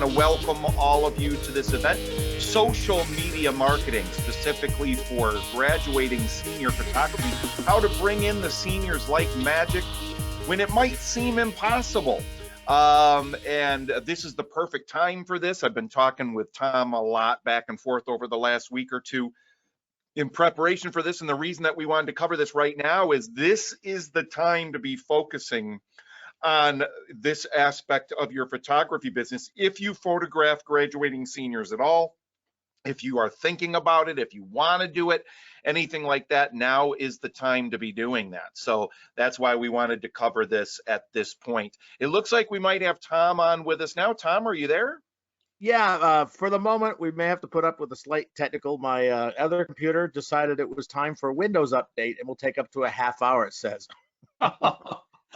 to welcome all of you to this event, Social Media Marketing, specifically for graduating senior photography, how to bring in the seniors like magic when it might seem impossible. And this is the perfect time for this. I've been talking with Tom a lot back and forth over the last week or two in preparation for this. And the reason that we wanted to cover this right now is this is the time to be focusing on this aspect of your photography business. If you photograph graduating seniors at all, if you are thinking about it, if you want to do it, anything like that, now is the time to be doing that. So that's why we wanted to cover this at this point. It looks like we might have Tom on with us now. Tom, are you there? Yeah, for the moment, we may have to put up with a slight technical. My other computer decided it was time for a Windows update, and will take up to a half hour, it says.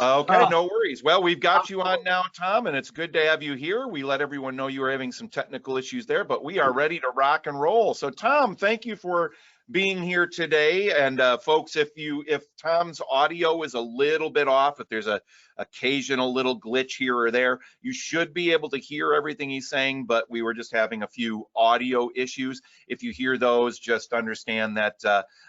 Okay, no worries. Well, we've got you on now, Tom, and it's good to have you here. We let everyone know you were having some technical issues there, but we are ready to rock and roll. So, Tom, thank you for being here today. And folks, if Tom's audio is a little bit off, if there's a occasional little glitch here or there, you should be able to hear everything he's saying, but we were just having a few audio issues. If you hear those, just understand that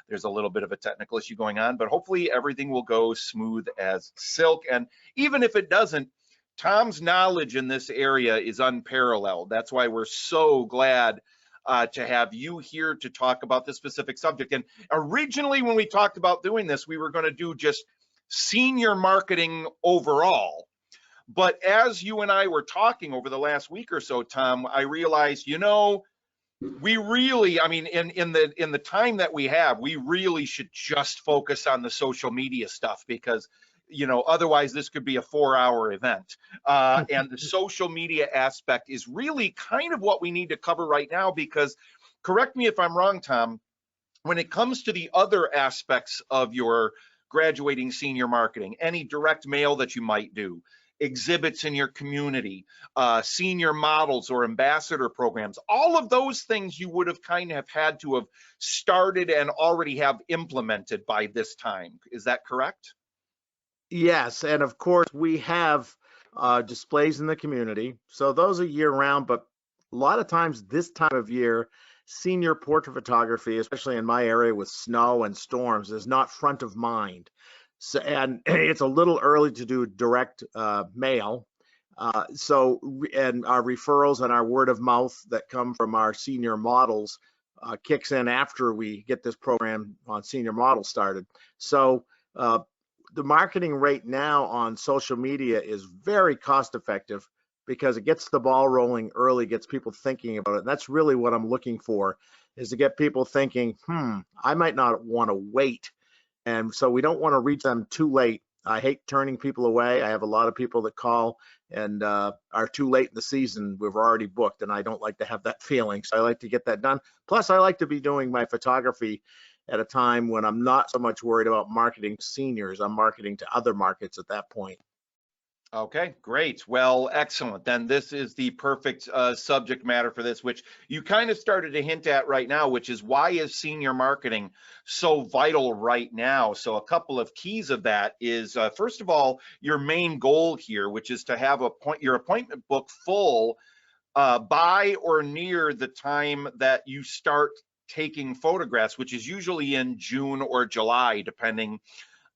there's a little bit of a technical issue going on, but hopefully everything will go smooth as silk. And even if it doesn't, Tom's knowledge in this area is unparalleled. That's why we're so glad to have you here to talk about this specific subject. And originally, when we talked about doing this, we were going to do just senior marketing overall. But as you and I were talking over the last week or so, Tom, I realized, we really, I mean, in the time that we have, we really should just focus on the social media stuff, because otherwise this could be a 4-hour event. And the social media aspect is really kind of what we need to cover right now, because, correct me if I'm wrong, Tom, when it comes to the other aspects of your graduating senior marketing, any direct mail that you might do, exhibits in your community, senior models or ambassador programs, all of those things you would have kind of had to have started and already have implemented by this time. Is that correct? Yes, and of course we have displays in the community, so those are year round, but a lot of times this time of year, senior portrait photography, especially in my area with snow and storms, is not front of mind. So, and it's a little early to do direct mail. And our referrals and our word of mouth that come from our senior models kicks in after we get this program on senior models started. So the marketing rate now on social media is very cost effective, because it gets the ball rolling early, gets people thinking about it. And that's really what I'm looking for, is to get people thinking, I might not want to wait. And so we don't want to reach them too late. I hate turning people away. I have a lot of people that call and are too late in the season. We've already booked, and I don't like to have that feeling. So I like to get that done. Plus, I like to be doing my photography at a time when I'm not so much worried about marketing seniors. I'm marketing to other markets at that point. Okay, great. Well, excellent. Then this is the perfect subject matter for this, which you kind of started to hint at right now, which is, why is senior marketing so vital right now? So a couple of keys of that is, first of all, your main goal here, which is to have your appointment book full by or near the time that you start taking photographs, which is usually in June or July, depending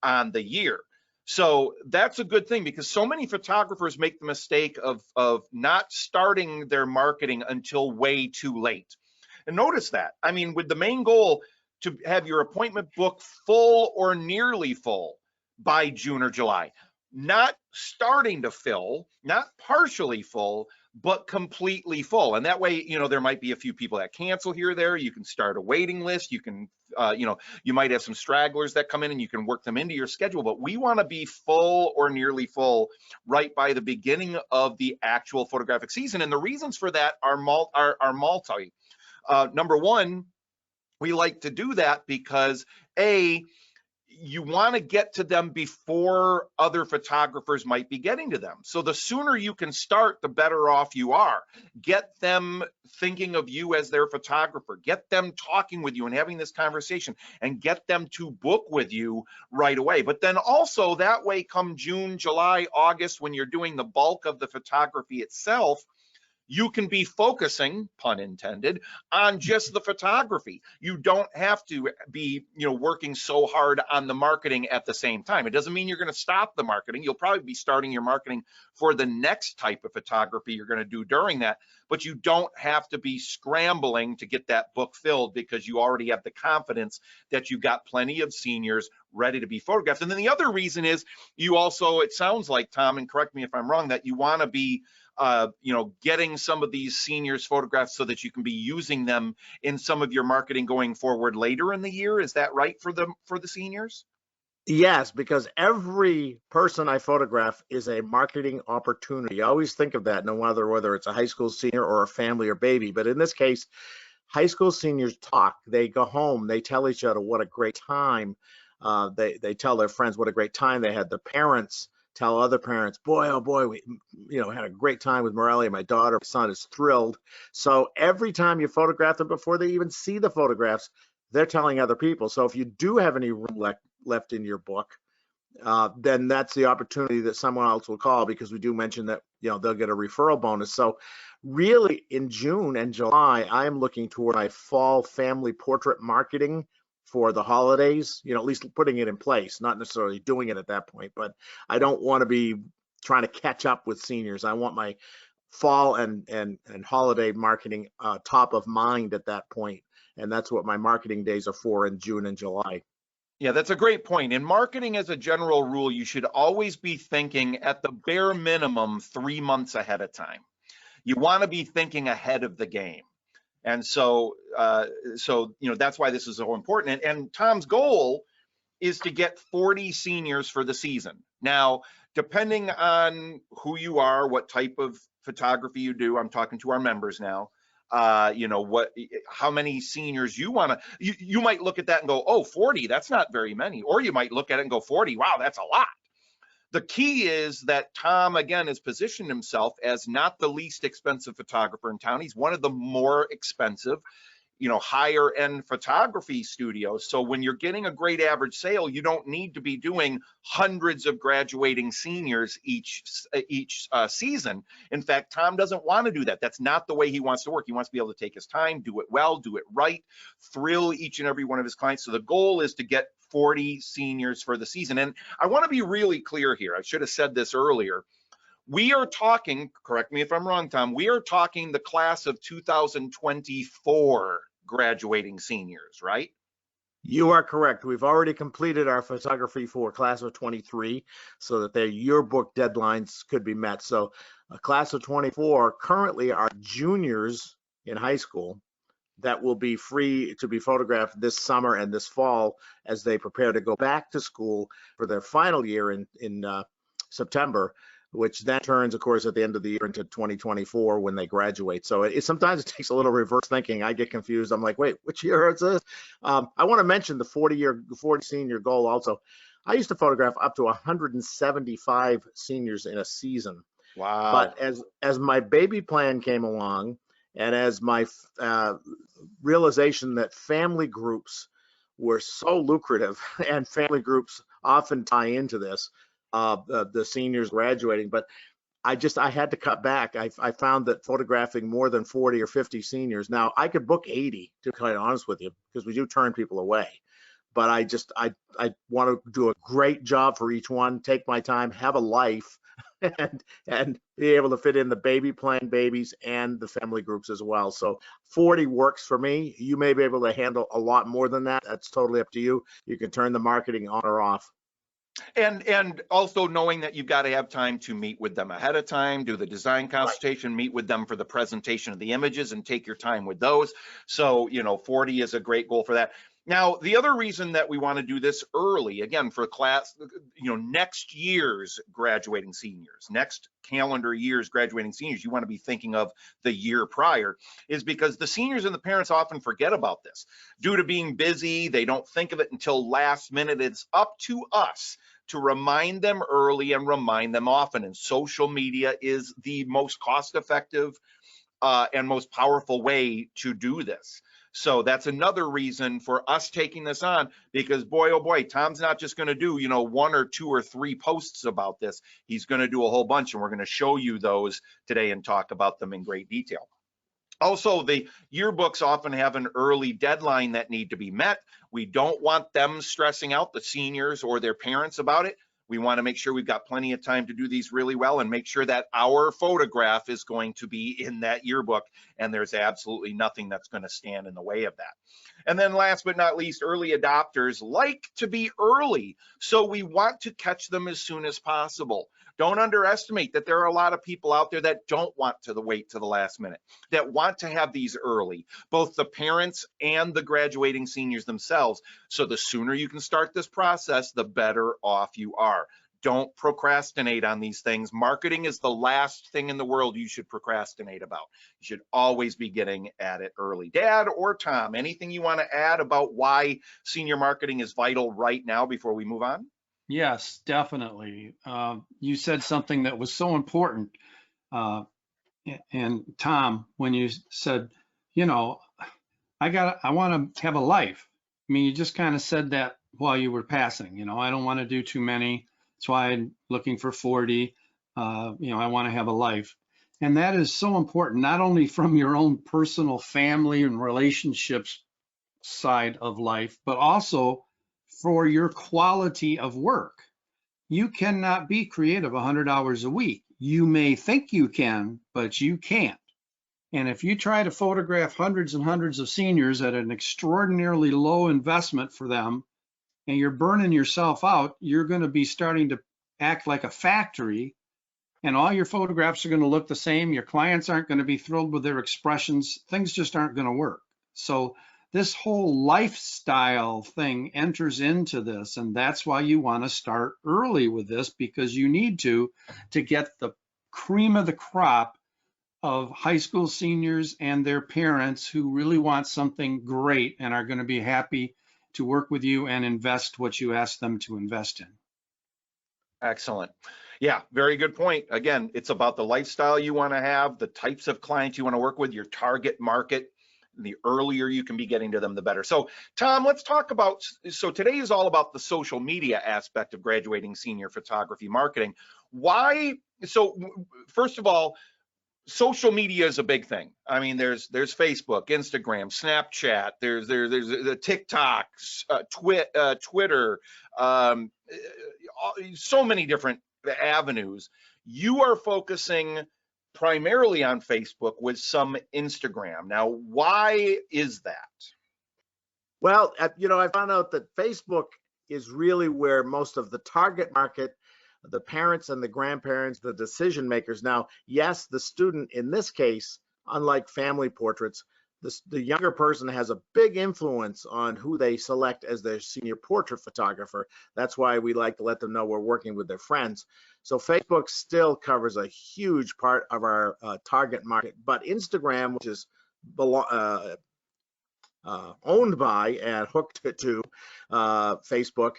on the year. So that's a good thing, because so many photographers make the mistake of not starting their marketing until way too late. And notice that. I mean, with the main goal to have your appointment book full or nearly full by June or July, not starting to fill, not partially full, but completely full. And that way, there might be a few people that cancel here or there. You can start a waiting list. You can, you might have some stragglers that come in, and you can work them into your schedule. But we want to be full or nearly full right by the beginning of the actual photographic season. And the reasons for that are multi. Number one, we like to do that because, you want to get to them before other photographers might be getting to them. So the sooner you can start, the better off you are. Get them thinking of you as their photographer. Get them talking with you and having this conversation, and get them to book with you right away. But then also, that way, come June, July, August, when you're doing the bulk of the photography itself, you can be focusing, pun intended, on just the photography. You don't have to be, working so hard on the marketing at the same time. It doesn't mean you're going to stop the marketing. You'll probably be starting your marketing for the next type of photography you're going to do during that, but you don't have to be scrambling to get that book filled because you already have the confidence that you've got plenty of seniors ready to be photographed. And then the other reason is you also, it sounds like, Tom, and correct me if I'm wrong, that you want to be getting some of these seniors photographs so that you can be using them in some of your marketing going forward later in the year. Is that right for the seniors? Yes, because every person I photograph is a marketing opportunity. I always think of that, no matter whether it's a high school senior or a family or baby. But in this case, high school seniors talk. They go home. They tell each other what a great time. They tell their friends what a great time they had. The parents tell other parents, boy, oh boy, we had a great time with Morelia. My daughter, my son is thrilled. So every time you photograph them before they even see the photographs, they're telling other people. So if you do have any room left in your book, then that's the opportunity that someone else will call, because we do mention that they'll get a referral bonus. So really in June and July, I'm looking toward my fall family portrait marketing for the holidays, at least putting it in place, not necessarily doing it at that point, but I don't want to be trying to catch up with seniors. I want my fall and holiday marketing top of mind at that point. And that's what my marketing days are for in June and July. Yeah, that's a great point. In marketing, as a general rule, you should always be thinking at the bare minimum 3 months ahead of time. You want to be thinking ahead of the game. And so, that's why this is so important. And Tom's goal is to get 40 seniors for the season. Now, depending on who you are, what type of photography you do, I'm talking to our members now, how many seniors you want to, you might look at that and go, oh, 40, that's not very many. Or you might look at it and go, 40, wow, that's a lot. The key is that Tom, again, has positioned himself as not the least expensive photographer in town. He's one of the more expensive, higher end photography studios. So when you're getting a great average sale, you don't need to be doing hundreds of graduating seniors each season. In fact, Tom doesn't want to do that. That's not the way he wants to work. He wants to be able to take his time, do it well, do it right, thrill each and every one of his clients. So the goal is to get 40 seniors for the season. And I want to be really clear here. I should have said this earlier. We are talking, correct me if I'm wrong, Tom, we are talking the class of 2024 graduating seniors, right? You are correct. We've already completed our photography for class of 23 so that their yearbook deadlines could be met. So a class of 24 currently are juniors in high school that will be free to be photographed this summer and this fall as they prepare to go back to school for their final year in September, which then turns, of course, at the end of the year into 2024 when they graduate. So sometimes it takes a little reverse thinking. I get confused. I'm like, wait, which year is this? I want to mention the 40 senior goal also. I used to photograph up to 175 seniors in a season. Wow. But as my baby plan came along, and as my realization that family groups were so lucrative, and family groups often tie into this, the seniors graduating, but I had to cut back. I found that photographing more than 40 or 50 seniors, now I could book 80, to be quite honest with you, because we do turn people away. But I want to do a great job for each one, take my time, have a life, and be able to fit in the baby plan babies and the family groups as well. So 40 works for me. You may be able to handle a lot more than that. That's totally up to you. You can turn the marketing on or off. And also knowing that you've got to have time to meet with them ahead of time, do the design consultation, right, meet with them for the presentation of the images, and take your time with those. So, 40 is a great goal for that. Now, the other reason that we want to do this early, again, for class, next year's graduating seniors, next calendar year's graduating seniors, you want to be thinking of the year prior, is because the seniors and the parents often forget about this. Due to being busy, they don't think of it until last minute. It's up to us to remind them early and remind them often. And social media is the most cost-effective and most powerful way to do this. So that's another reason for us taking this on, because boy, oh boy, Tom's not just going to do, 1 or 2 or 3 posts about this. He's going to do a whole bunch, and we're going to show you those today and talk about them in great detail. Also, the yearbooks often have an early deadline that need to be met. We don't want them stressing out, the seniors or their parents, about it. We want to make sure we've got plenty of time to do these really well and make sure that our photograph is going to be in that yearbook, and there's absolutely nothing that's going to stand in the way of that. And then last but not least, early adopters like to be early, so we want to catch them as soon as possible. Don't underestimate that there are a lot of people out there that don't want to wait to the last minute, that want to have these early, both the parents and the graduating seniors themselves. So the sooner you can start this process, the better off you are. Don't procrastinate on these things. Marketing is the last thing in the world you should procrastinate about. You should always be getting at it early. Dad or Tom, anything you want to add about why senior marketing is vital right now before we move on? Yes, definitely. You said something that was so important. And Tom, when you said, I want to have a life. I mean, you just kind of said that while you were passing, I don't want to do too many. That's why I'm looking for 40. I want to have a life. And that is so important, not only from your own personal family and relationships side of life, but also for your quality of work. You cannot be creative 100 hours a week. You may think you can, but you can't. And if you try to photograph hundreds and hundreds of seniors at an extraordinarily low investment for them, and you're burning yourself out, you're going to be starting to act like a factory, and all your photographs are going to look the same. Your clients aren't going to be thrilled with their expressions. Things just aren't going to work. So this whole lifestyle thing enters into this, and that's why you want to start early with this, because you need to get the cream of the crop of high school seniors and their parents who really want something great and are going to be happy to work with you and invest what you ask them to invest in. Excellent. Yeah, very good point. Again, it's about the lifestyle you want to have, the types of clients you want to work with, your target market. The earlier you can be getting to them, the better. So Tom, let's talk about, so today is all about the social media aspect of graduating senior photography marketing. Why? So first of all, social media is a big thing. I mean, there's Facebook, Instagram, Snapchat, there's the TikTok, Twitter, so many different avenues. You are focusing primarily on Facebook with some Instagram. Now, why is that? Well, I found out that Facebook is really where most of the target market, the parents and the grandparents, the decision makers. Now, yes, the student in this case, unlike family portraits, the younger person has a big influence on who they select as their senior portrait photographer. That's why we like to let them know we're working with their friends. So Facebook still covers a huge part of our target market, but Instagram, which is owned by and hooked to Facebook,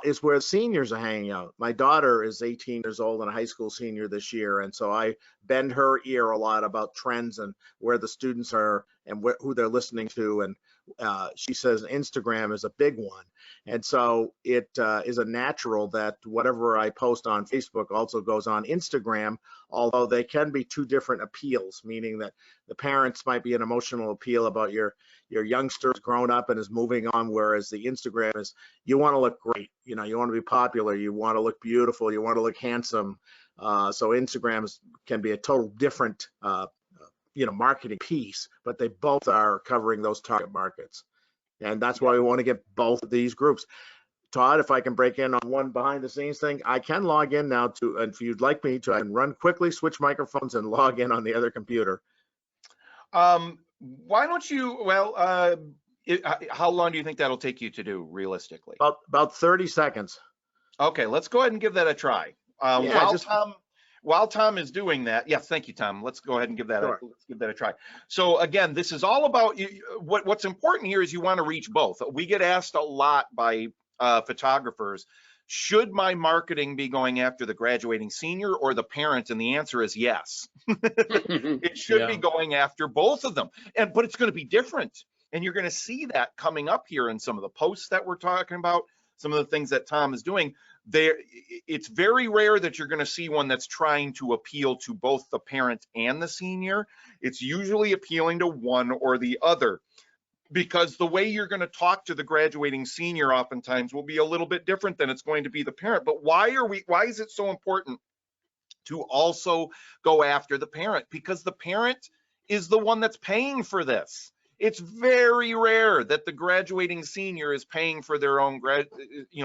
is where seniors are hanging out. My daughter is 18 years old and a high school senior this year, and so I bend her ear a lot about trends and where the students are and who they're listening to, and she says Instagram is a big one. And so it is a natural that whatever I post on Facebook also goes on Instagram, although they can be two different appeals, meaning that the parents might be an emotional appeal about your youngster's grown up and is moving on, whereas the Instagram is, you want to look great, you want to be popular, you want to look beautiful, you want to look handsome. So Instagram can be a total different marketing piece, but they both are covering those target markets. And that's why we want to get both of these groups. Todd, if I can break in on one behind the scenes thing, I can log in now to, and if you'd like me to, I can run quickly, switch microphones and log in on the other computer. Why don't you, how long do you think that'll take you to do realistically? About 30 seconds. Okay, let's go ahead and give that a try. While Tom is doing that, yes, thank you, Tom. Let's go ahead and give that a try. So again, this is all about what's important here is you want to reach both. We get asked a lot by photographers, should my marketing be going after the graduating senior or the parent? And the answer is yes. It should be going after both of them. But it's going to be different. And you're going to see that coming up here in some of the posts that we're talking about, some of the things that Tom is doing. It's very rare that you're going to see one that's trying to appeal to both the parent and the senior. It's usually appealing to one or the other, because the way you're going to talk to the graduating senior oftentimes will be a little bit different than it's going to be the parent. But why is it so important to also go after the parent? Because the parent is the one that's paying for this. It's very rare that the graduating senior is paying for their own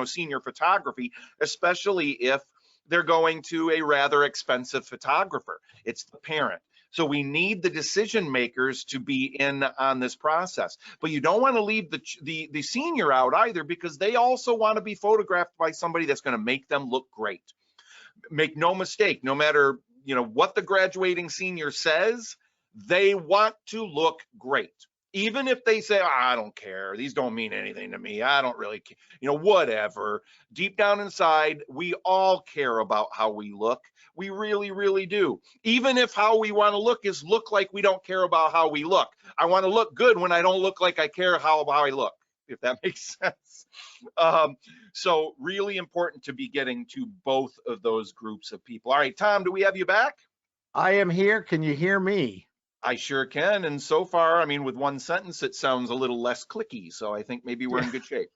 senior photography, especially if they're going to a rather expensive photographer. It's the parent. So we need the decision makers to be in on this process. But you don't want to leave the senior out either, because they also want to be photographed by somebody that's going to make them look great. Make no mistake, no matter what the graduating senior says, they want to look great. Even if they say, I don't care, these don't mean anything to me, I don't really care, whatever. Deep down inside, we all care about how we look. We really, really do. Even if how we want to look is look like we don't care about how we look. I want to look good when I don't look like I care how I look, if that makes sense. So really important to be getting to both of those groups of people. All right, Tom, do we have you back? I am here. Can you hear me? I sure can. And so far, I mean, with one sentence, it sounds a little less clicky. So I think maybe we're in good shape.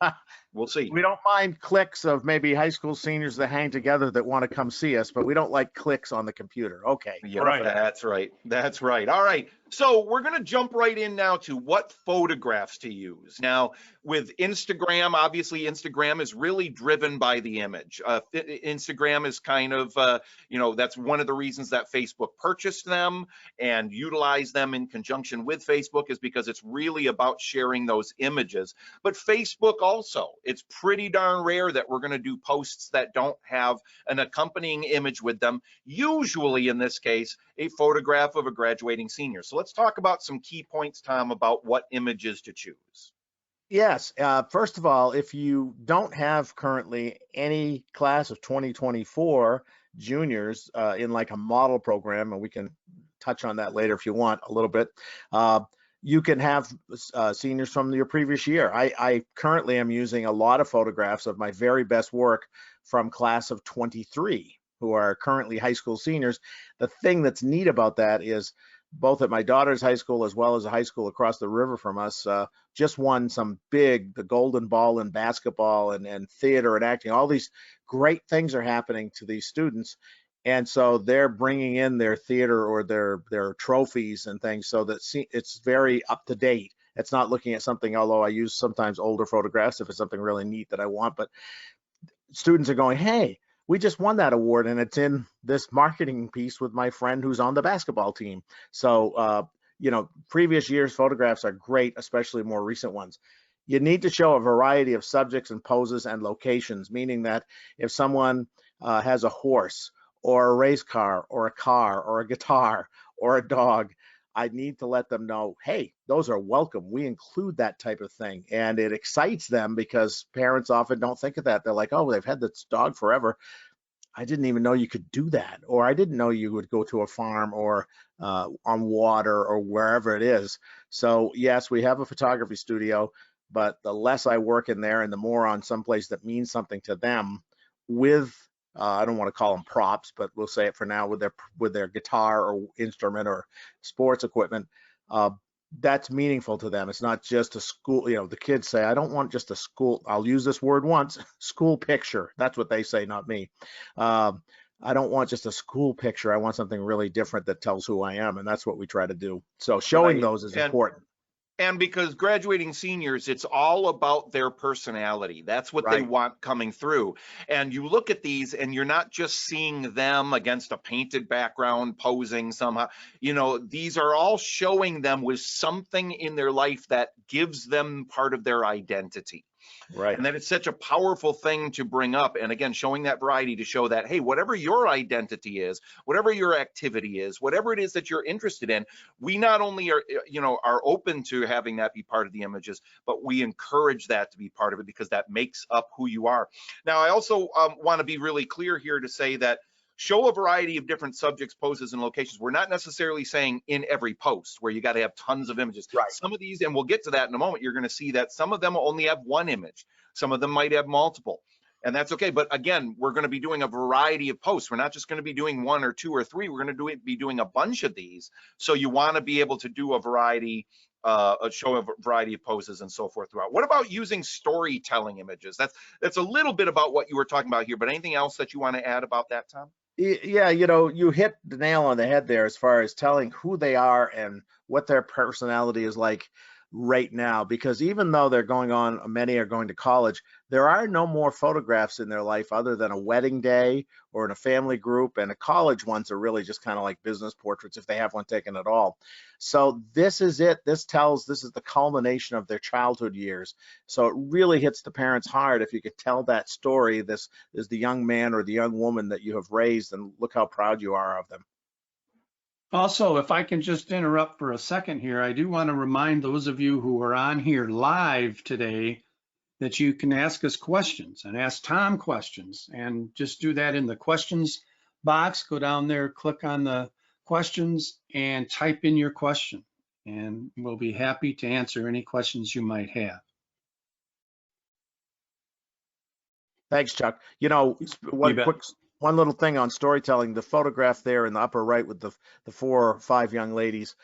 We'll see. We don't mind clicks of maybe high school seniors that hang together that want to come see us, but we don't like clicks on the computer. Okay. Yeah, right. That's right. That's right. All right. So we're going to jump right in now to what photographs to use. Now, with Instagram, obviously, Instagram is really driven by the image. Instagram is kind of, that's one of the reasons that Facebook purchased them and utilized them in conjunction with Facebook, is because it's really about sharing those images. But Facebook also, it's pretty darn rare that we're going to do posts that don't have an accompanying image with them. Usually, in this case, a photograph of a graduating senior. So let's talk about some key points, Tom, about what images to choose. Yes. First of all, if you don't have currently any class of 2024 juniors in like a model program, and we can touch on that later if you want a little bit, you can have seniors from your previous year. I currently am using a lot of photographs of my very best work from class of 23, who are currently high school seniors. The thing that's neat about that is both at my daughter's high school as well as a high school across the river from us just won the Golden Ball in basketball and theater and acting. All these great things are happening to these students. And so they're bringing in their theater or their trophies and things, so that it's very up to date. It's not looking at something, although I use sometimes older photographs if it's something really neat that I want, but students are going, hey, we just won that award and it's in this marketing piece with my friend who's on the basketball team. So, previous year's photographs are great, especially more recent ones. You need to show a variety of subjects and poses and locations, meaning that if someone has a horse or a race car or a guitar or a dog, I need to let them know, hey, those are welcome. We include that type of thing. And it excites them because parents often don't think of that. They're like, oh, they've had this dog forever. I didn't even know you could do that. Or I didn't know you would go to a farm or on water or wherever it is. So yes, we have a photography studio, but the less I work in there and the more on someplace that means something to them with I don't want to call them props, but we'll say it for now, with their guitar or instrument or sports equipment, that's meaningful to them. It's not just a school, the kids say, I don't want just a school, I'll use this word once, school picture. That's what they say, not me. I don't want just a school picture. I want something really different that tells who I am. And that's what we try to do. So showing those is important. And because graduating seniors, it's all about their personality. That's what they want coming through. And you look at these and you're not just seeing them against a painted background posing somehow. These are all showing them with something in their life that gives them part of their identity. Right. And that it's such a powerful thing to bring up. And again, showing that variety to show that, hey, whatever your identity is, whatever your activity is, whatever it is that you're interested in, we not only are open to having that be part of the images, but we encourage that to be part of it because that makes up who you are. Now, I also want to be really clear here to say that show a variety of different subjects, poses, and locations. We're not necessarily saying in every post where you got to have tons of images. Right. Some of these, and we'll get to that in a moment, you're going to see that some of them will only have one image. Some of them might have multiple. And that's okay. But again, we're going to be doing a variety of posts. We're not just going to be doing 1 or 2 or 3. We're going to be doing a bunch of these. So you want to be able to do a variety, show a variety of poses and so forth throughout. What about using storytelling images? That's a little bit about what you were talking about here, but anything else that you want to add about that, Tom? Yeah, you hit the nail on the head there as far as telling who they are and what their personality is like right now, because even though many are going to college, there are no more photographs in their life other than a wedding day or in a family group, and the college ones are really just kind of like business portraits if they have one taken at all. So this is it. This is the culmination of their childhood years. So it really hits the parents hard if you could tell that story. This is the young man or the young woman that you have raised, and look how proud you are of them. Also, if I can just interrupt for a second here, I do want to remind those of you who are on here live today that you can ask us questions and ask Tom questions, and just do that in the questions box. Go down there, click on the questions and type in your question, and we'll be happy to answer any questions you might have. Thanks, Chuck. bet. One little thing on storytelling, the photograph there in the upper right with the 4 or 5 young ladies,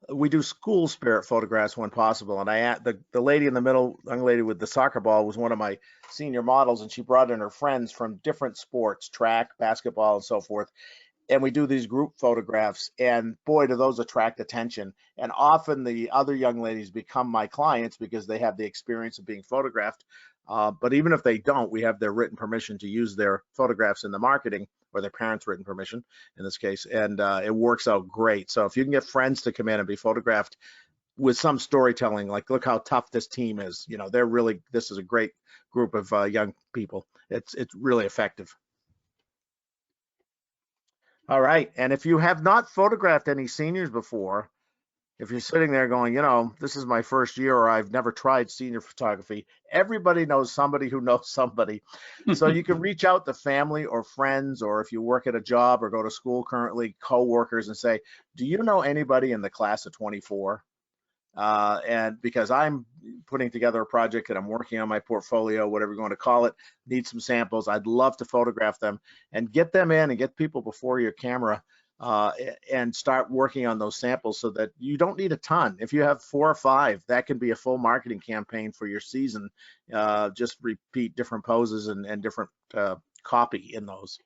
we do school spirit photographs when possible. And the lady in the middle, young lady with the soccer ball, was one of my senior models, and she brought in her friends from different sports, track, basketball, and so forth. And we do these group photographs, and boy, do those attract attention. And often the other young ladies become my clients because they have the experience of being photographed. But even if they don't, we have their written permission to use their photographs in the marketing, or their parents' written permission in this case, and it works out great. So if you can get friends to come in and be photographed with some storytelling, like look how tough this team is, this is a great group of young people. It's really effective. All right, and if you have not photographed any seniors before, if you're sitting there going, this is my first year, or I've never tried senior photography, everybody knows somebody who knows somebody. So you can reach out to family or friends, or if you work at a job or go to school currently, co-workers, and say, do you know anybody in the class of 24? And because I'm putting together a project and I'm working on my portfolio, whatever you want to call it, need some samples, I'd love to photograph them and get them in and get people before your camera and start working on those samples, so that you don't need a ton. If you have 4 or 5, that can be a full marketing campaign for your season. Just repeat different poses and different copy in those.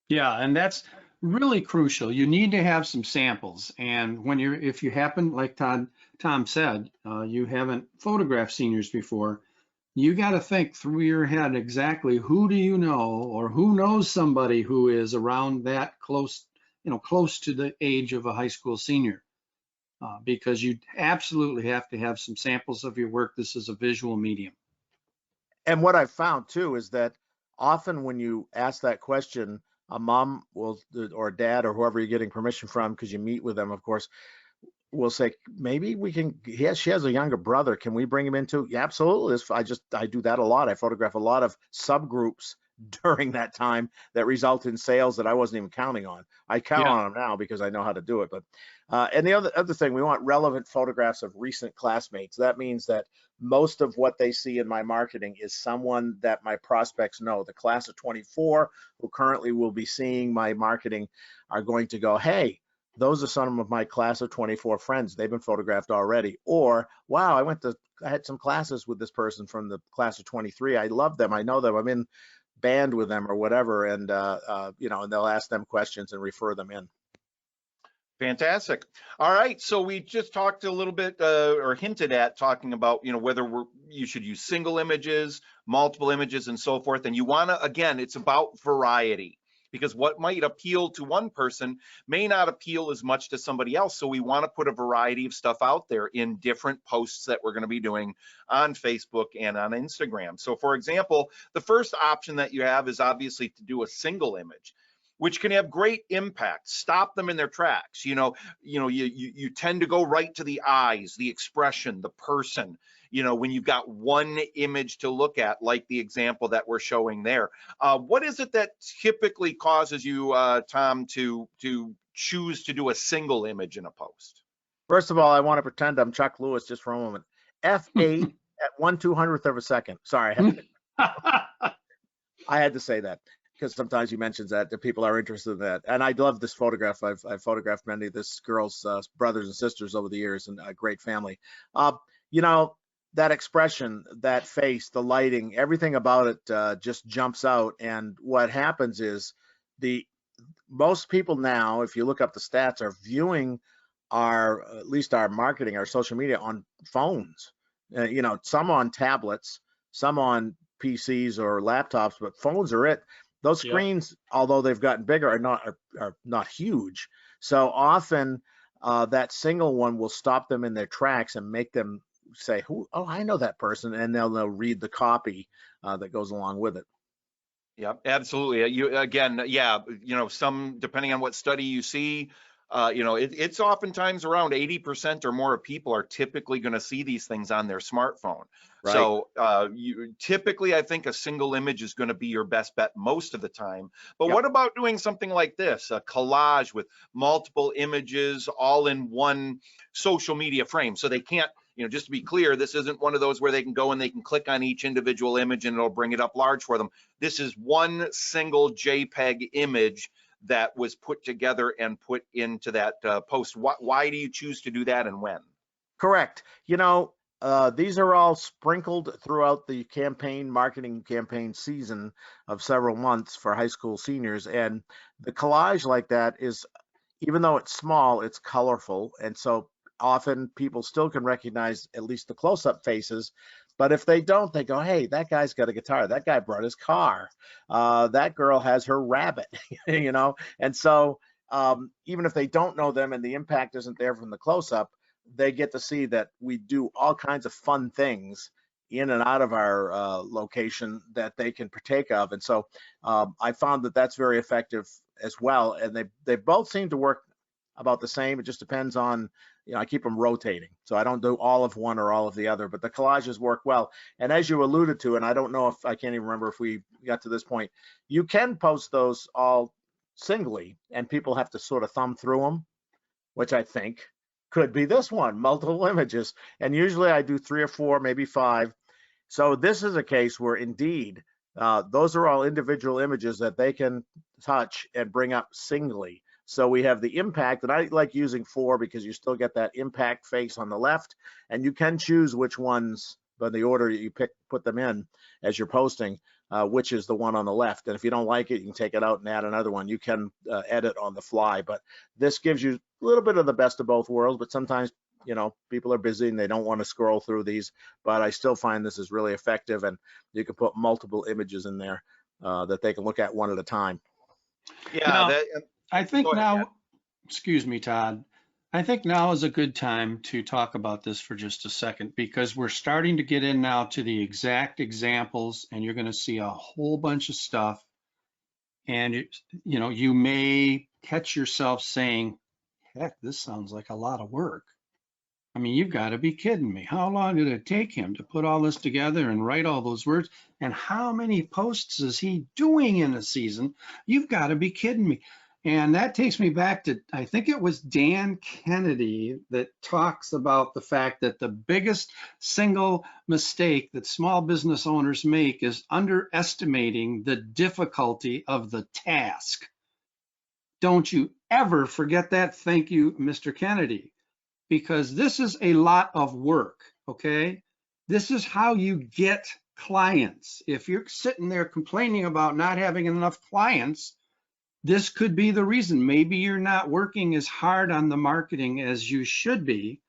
Yeah, and that's really crucial. You need to have some samples. And if you happen, like Tom said, you haven't photographed seniors before, you got to think through your head exactly who do you know, or who knows somebody who is around that close to the age of a high school senior, because you absolutely have to have some samples of your work. This is a visual medium. And what I've found too is that often when you ask that question, a mom will, or a dad, or whoever you're getting permission from, because you meet with them, of course, will say, maybe we can, she has a younger brother, can we bring him into? Yeah, absolutely. I do that a lot. I photograph a lot of subgroups during that time that result in sales that I wasn't even counting on. I count on them now because I know how to do it. But and the other thing, we want relevant photographs of recent classmates. That means that most of what they see in my marketing is someone that my prospects know. The class of 24 who currently will be seeing my marketing are going to go, hey, those are some of my class of 24 friends. They've been photographed already. Or, wow, I had some classes with this person from the class of 23. I love them. I know them. I'm in band with them or whatever. And, and they'll ask them questions and refer them in. Fantastic. All right. So we just talked a little bit or hinted at talking about, whether you should use single images, multiple images, and so forth. And you want to, again, it's about variety, because what might appeal to one person may not appeal as much to somebody else. So we want to put a variety of stuff out there in different posts that we're going to be doing on Facebook and on Instagram. So for example, the first option that you have is obviously to do a single image, which can have great impact, stop them in their tracks. You tend to go right to the eyes, the expression, the person. when you've got one image to look at, like the example that we're showing there. What is it that typically causes you, Tom, to choose to do a single image in a post? First of all, I want to pretend I'm Chuck Lewis just for a moment. F8 at 1/200th of a second. Sorry, I had to say that because sometimes he mentions that people are interested in that. And I love this photograph. I've photographed many of this girl's brothers and sisters over the years, and a great family. That expression, that face, the lighting, everything about it just jumps out. And what happens is most people now, if you look up the stats, are viewing at least our marketing, our social media on phones. Some on tablets, some on PCs or laptops, but phones are it. Those screens, although they've gotten bigger, are not huge. So often that single one will stop them in their tracks and make them say, "Oh, I know that person," and they'll read the copy that goes along with it. Yeah, absolutely. Some, depending on what study you see, it's oftentimes around 80% or more of people are typically going to see these things on their smartphone. Right. So typically, I think a single image is going to be your best bet most of the time. But what about doing something like this, a collage with multiple images all in one social media frame? So they can't, just to be clear, this isn't one of those where they can go and they can click on each individual image and it'll bring it up large for them. This is one single JPEG image that was put together and put into that post. Why do you choose to do that, and when? Correct. These are all sprinkled throughout the marketing campaign season of several months for high school seniors. And the collage like that is, even though it's small, it's colorful. And so often people still can recognize at least the close-up faces. But if they don't, they go, "Hey, that guy's got a guitar. That guy brought his car. That girl has her rabbit," And so even if they don't know them and the impact isn't there from the close-up, they get to see that we do all kinds of fun things in and out of our location that they can partake of. And so I found that that's very effective as well. And they both seem to work about the same. It just depends on, I keep them rotating. So I don't do all of one or all of the other, but the collages work well. And as you alluded to, and I don't know if I can't even remember if we got to this point, you can post those all singly and people have to sort of thumb through them, which I think could be this one, multiple images. And usually I do 3 or 4, maybe 5. So this is a case where indeed, those are all individual images that they can touch and bring up singly. So we have the impact, and I like using 4 because you still get that impact face on the left, and you can choose which ones, but the order you put them in as you're posting, which is the one on the left. And if you don't like it, you can take it out and add another one. You can edit on the fly, but this gives you a little bit of the best of both worlds. But sometimes, people are busy and they don't want to scroll through these, but I still find this is really effective, and you can put multiple images in there that they can look at one at a time. Yeah. I think now, excuse me, Todd, I think now is a good time to talk about this for just a second, because we're starting to get in now to the exact examples, and you're going to see a whole bunch of stuff. And, you may catch yourself saying, "Heck, this sounds like a lot of work. I mean, you've got to be kidding me. How long did it take him to put all this together and write all those words? And how many posts is he doing in a season? You've got to be kidding me." And that takes me back to, I think it was Dan Kennedy that talks about the fact that the biggest single mistake that small business owners make is underestimating the difficulty of the task. Don't you ever forget that. Thank you, Mr. Kennedy, because this is a lot of work, okay? This is how you get clients. If you're sitting there complaining about not having enough clients, this could be the reason. Maybe you're not working as hard on the marketing as you should be.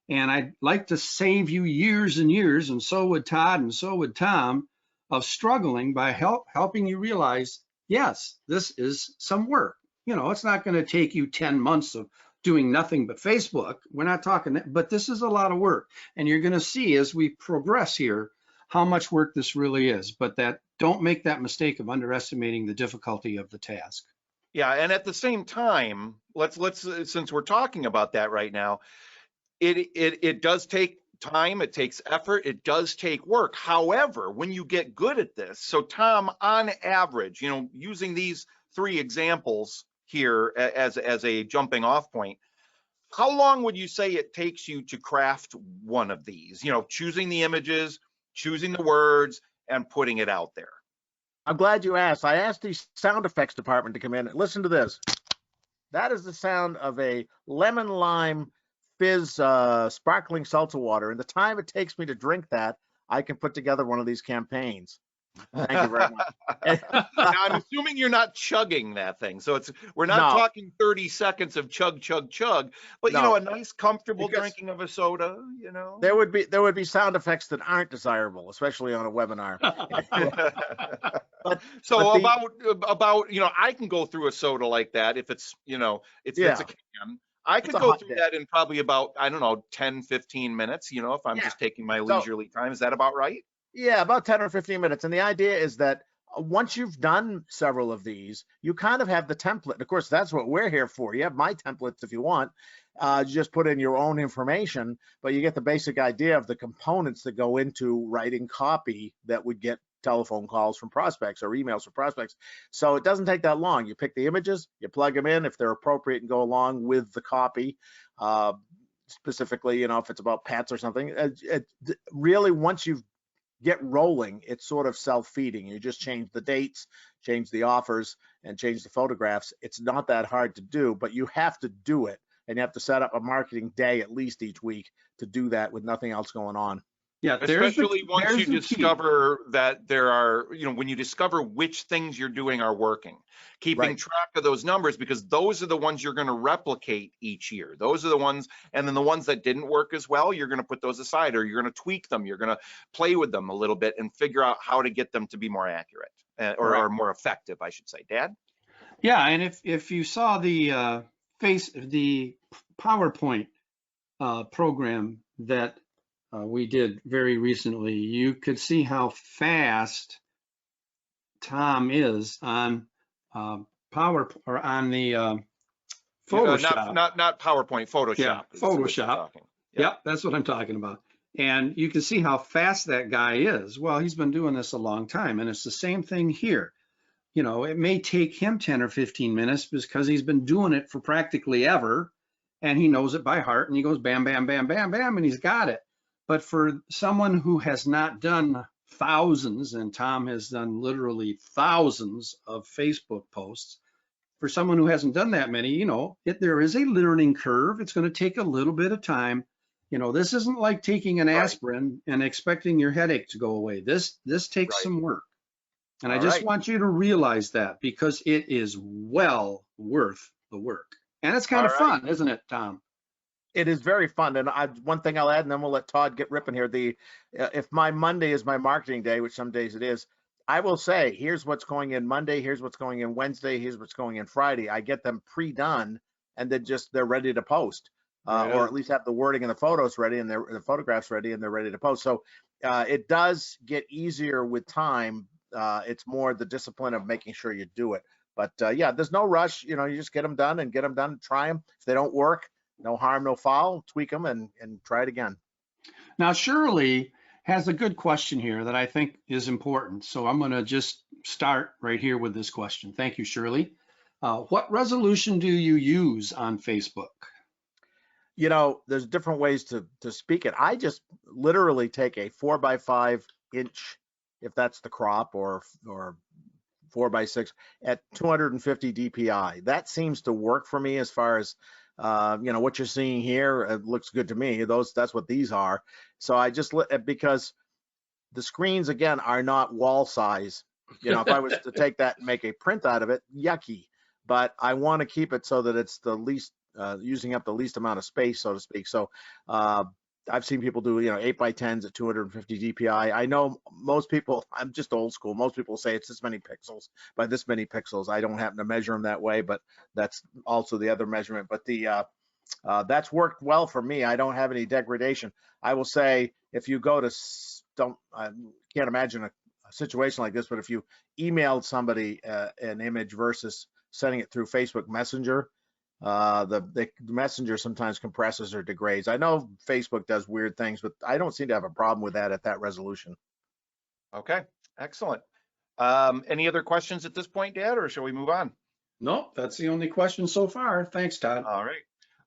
And I'd like to save you years and years, and so would Todd and so would Tom, of struggling by helping you realize, yes, this is some work. It's not going to take you 10 months of doing nothing but Facebook. We're not talking that, but this is a lot of work. And you're going to see as we progress here how much work this really is. But don't make that mistake of underestimating the difficulty of the task. Yeah, and at the same time, let's since we're talking about that right now, it does take time, it takes effort, it does take work. However, when you get good at this, so Tom, on average, using these 3 examples here as a jumping off point, how long would you say it takes you to craft one of these? Choosing the images, choosing the words, and putting it out there. I'm glad you asked. I asked the sound effects department to come in. Listen to this. That is the sound of a lemon lime fizz sparkling seltzer water. And the time it takes me to drink that, I can put together one of these campaigns. Thank you very much. Now, I'm assuming you're not chugging that thing. So we're not talking 30 seconds of chug, chug, chug, but No. a nice comfortable Because drinking of a soda, There would be sound effects that aren't desirable, especially on a webinar. About I can go through a soda like that if it's it's a can. I could go through that in probably about, I don't know, 10, 15 minutes, if I'm just taking my leisurely time. Is that about right? Yeah, about 10 or 15 minutes. And the idea is that once you've done several of these, you kind of have the template. Of course, that's what we're here for. You have my templates if you want. Just put in your own information, but you get the basic idea of the components that go into writing copy that would get telephone calls from prospects or emails from prospects. So it doesn't take that long. You pick the images, you plug them in if they're appropriate and go along with the copy. Specifically, if it's about pets or something. Really, once you get rolling, it's sort of self-feeding. You just change the dates, change the offers, and change the photographs. It's not that hard to do, but you have to do it. And you have to set up a marketing day at least each week to do that with nothing else going on. Yeah, especially once you discover that there are, when you discover which things you're doing are working, keeping track of those numbers, because those are the ones you're going to replicate each year. Those are the ones, and then the ones that didn't work as well, you're going to put those aside, or you're going to tweak them. You're going to play with them a little bit and figure out how to get them to be more accurate or more effective, I should say. Dad? Yeah, and if you saw the PowerPoint program that we did very recently, you could see how fast Tom is on Photoshop. Not PowerPoint, Photoshop. Yeah, Photoshop. Yep, that's what I'm talking about. And you can see how fast that guy is. Well, he's been doing this a long time, and it's the same thing here. It may take him 10 or 15 minutes because he's been doing it for practically ever, and he knows it by heart, and he goes bam, bam, bam, bam, bam, and he's got it. But for someone who has not done thousands, and Tom has done literally thousands of Facebook posts, for someone who hasn't done that many, there is a learning curve. It's going to take a little bit of time. This isn't like taking an aspirin and expecting your headache to go away. This takes some work. And I just want you to realize that, because it is well worth the work. And it's kind of fun, isn't it, Tom? It is very fun. And one thing I'll add, and then we'll let Todd get ripping here. If my Monday is my marketing day, which some days it is, I will say, here's what's going in Monday, here's what's going in Wednesday, here's what's going in Friday. I get them pre-done, and then they're ready to post, or at least have the wording and the photos ready, and the photographs ready, and they're ready to post. So it does get easier with time. It's more the discipline of making sure you do it. But yeah, there's no rush. You just get them done, try them. If they don't work, no harm, no foul, tweak them and try it again. Now, Shirley has a good question here that I think is important. So I'm going to just start right here with this question. Thank you, Shirley. What resolution do you use on Facebook? There's different ways to speak it. I just literally take a 4x5 inch, if that's the crop, or 4x6 at 250 DPI. That seems to work for me as far as what you're seeing here. It looks good to me. That's what these are. So I just because the screens again are not wall size. If I was to take that and make a print out of it, yucky. But I want to keep it so that it's the least using up the least amount of space, so to speak. So I've seen people do 8x10s at 250 DPI. I know most people, I'm just old school, most people say it's this many pixels by this many pixels. I don't happen to measure them that way, but that's also the other measurement. But that's worked well for me. I don't have any degradation. I will say, if you go to, I can't imagine a situation like this, but if you emailed somebody an image versus sending it through Facebook Messenger, the messenger sometimes compresses or degrades. I know Facebook does weird things, but I don't seem to have a problem with that at that resolution. Okay, excellent. Any other questions at this point, Dad, or shall we move on? Nope, that's the only question so far. Thanks, Todd. All right.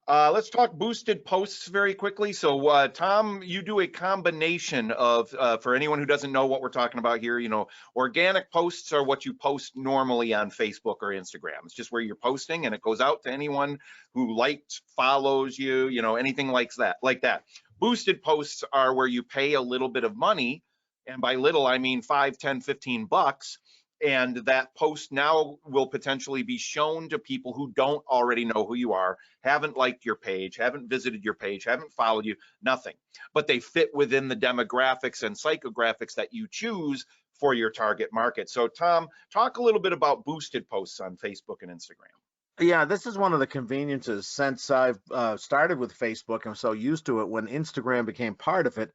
Let's talk boosted posts very quickly. So, Tom, you do a combination of, for anyone who doesn't know what we're talking about here, you know, organic posts are what you post normally on Facebook or Instagram. It's just where you're posting and it goes out to anyone who liked, follows you, you know, anything like that. Boosted posts are where you pay a little bit of money, and by little, I mean 5, 10, 15 bucks. And that post now will potentially be shown to people who don't already know who you are, haven't liked your page, haven't visited your page, haven't followed you, nothing. But they fit within the demographics and psychographics that you choose for your target market. So Tom, talk a little bit about boosted posts on Facebook and Instagram. Yeah, this is one of the conveniences since I've started with Facebook. I'm so used to it. When Instagram became part of it,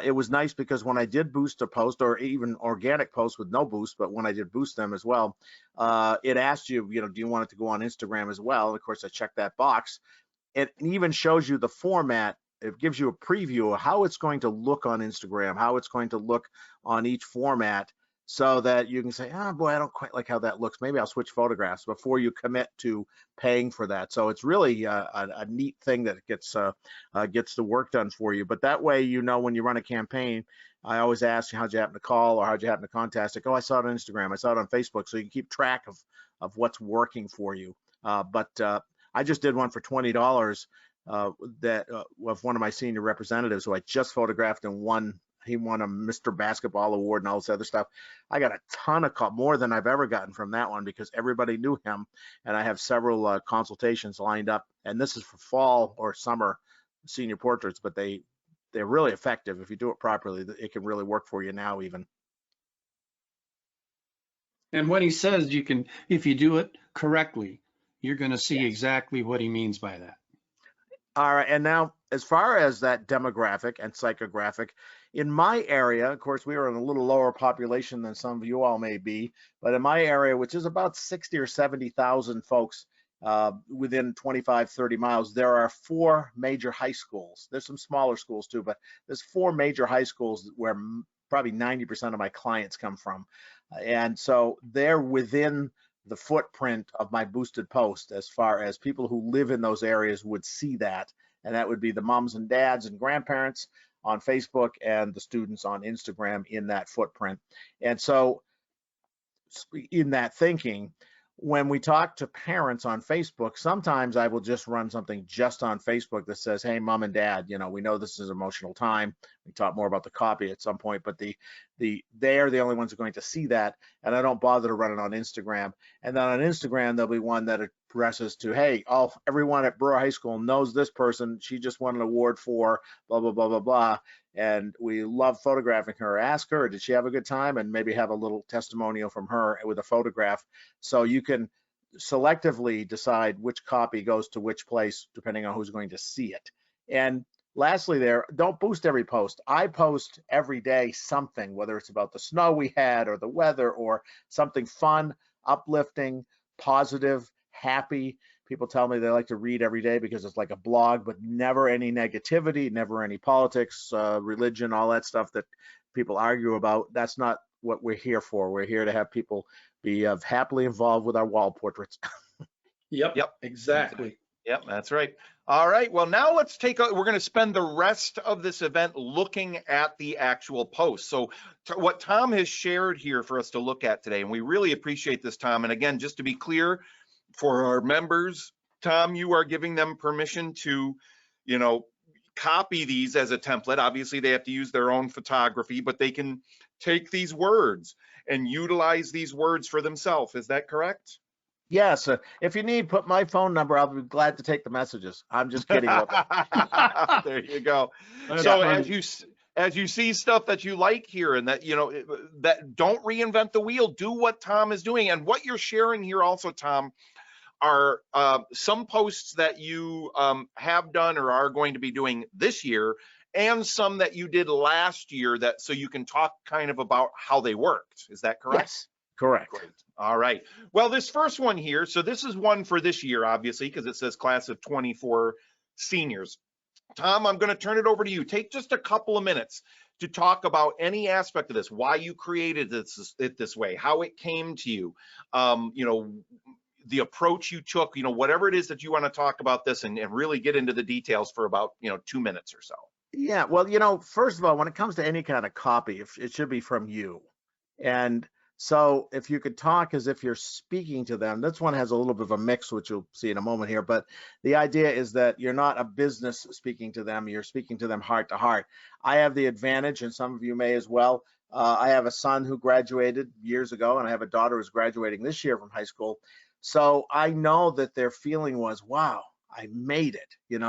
it was nice because when I did boost a post, or even organic posts with no boost, but when I did boost them as well, it asked you, you know, do you want it to go on Instagram as well? And of course, I checked that box. It even shows you the format. It gives you a preview of how it's going to look on Instagram, how it's going to look on each format, so that you can say, oh boy, I don't quite like how that looks. Maybe I'll switch photographs before you commit to paying for that. So it's really a neat thing that gets the work done for you. But that way, you know, when you run a campaign, I always ask you, how'd you happen to call, or how'd you happen to contact? Like, oh, I saw it on Instagram, I saw it on Facebook, so you can keep track of what's working for you. But I just did one for $20 that of one of my senior representatives who I just photographed and he won a Mr. Basketball award and all this other stuff. I got a ton of more than I've ever gotten from that one because everybody knew him, and I have several consultations lined up. And this is for fall or summer senior portraits, but they're really effective if you do it properly. It can really work for you now even. And when he says you can, if you do it correctly, you're going to see exactly what he means by that. All right, and now as far as that demographic and psychographic, in my area, of course, we are in a little lower population than some of you all may be, but in my area, which is about 60 or 70,000 folks within 25, 30 miles, there are 4 major high schools. There's some smaller schools too, but there's 4 major high schools where probably 90% of my clients come from. And so they're within the footprint of my boosted post, as far as people who live in those areas would see that. And that would be the moms and dads and grandparents on Facebook and the students on Instagram in that footprint. And so in that thinking, when we talk to parents on Facebook, sometimes I will just run something just on Facebook that says, hey, mom and dad, you know, we know this is an emotional time. We talk more about the copy at some point, but they are the only ones who are going to see that. And I don't bother to run it on Instagram. And then on Instagram, there'll be one that addresses to, hey, everyone at Brewer High School knows this person. She just won an award for blah, blah, blah, blah, blah. And we love photographing her. Ask her, did she have a good time? And maybe have a little testimonial from her with a photograph. So you can selectively decide which copy goes to which place, depending on who's going to see it. And lastly there, don't boost every post. I post every day something, whether it's about the snow we had or the weather or something fun, uplifting, positive, happy. People tell me they like to read every day because it's like a blog, but never any negativity, never any politics, religion, all that stuff that people argue about. That's not what we're here for. We're here to have people be happily involved with our wall portraits. Yep, exactly. Yep, that's right. All right, well, now let's we're going to spend the rest of this event looking at the actual post. So what Tom has shared here for us to look at today, and we really appreciate this, Tom. And again, just to be clear, for our members, Tom, you are giving them permission to, you know, copy these as a template. Obviously, they have to use their own photography, but they can take these words and utilize these words for themselves. Is that correct? Yes. If you need, put my phone number. I'll be glad to take the messages. I'm just kidding. There you go. So as you see stuff that you like here and that, you know, that don't reinvent the wheel, do what Tom is doing. And what you're sharing here also, Tom, are some posts that you have done or are going to be doing this year, and some that you did last year, that so you can talk kind of about how they worked. Is that correct? Yes, correct. Great. All right. Well, this first one here, so this is one for this year, obviously, because it says class of 24 seniors. Tom, I'm going to turn it over to you. Take just a couple of minutes to talk about any aspect of this, why you created this way, how it came to you, the approach you took, whatever it is that you want to talk about this and really get into the details for about, 2 minutes or so. Yeah, well, first of all, when it comes to any kind of copy, it should be from you. And so if you could talk as if you're speaking to them, this one has a little bit of a mix, which you'll see in a moment here. But the idea is that you're not a business speaking to them, you're speaking to them heart to heart. I have the advantage, and some of you may as well. I have a son who graduated years ago, and I have a daughter who's graduating this year from high school. So I know that their feeling was, wow, I made it,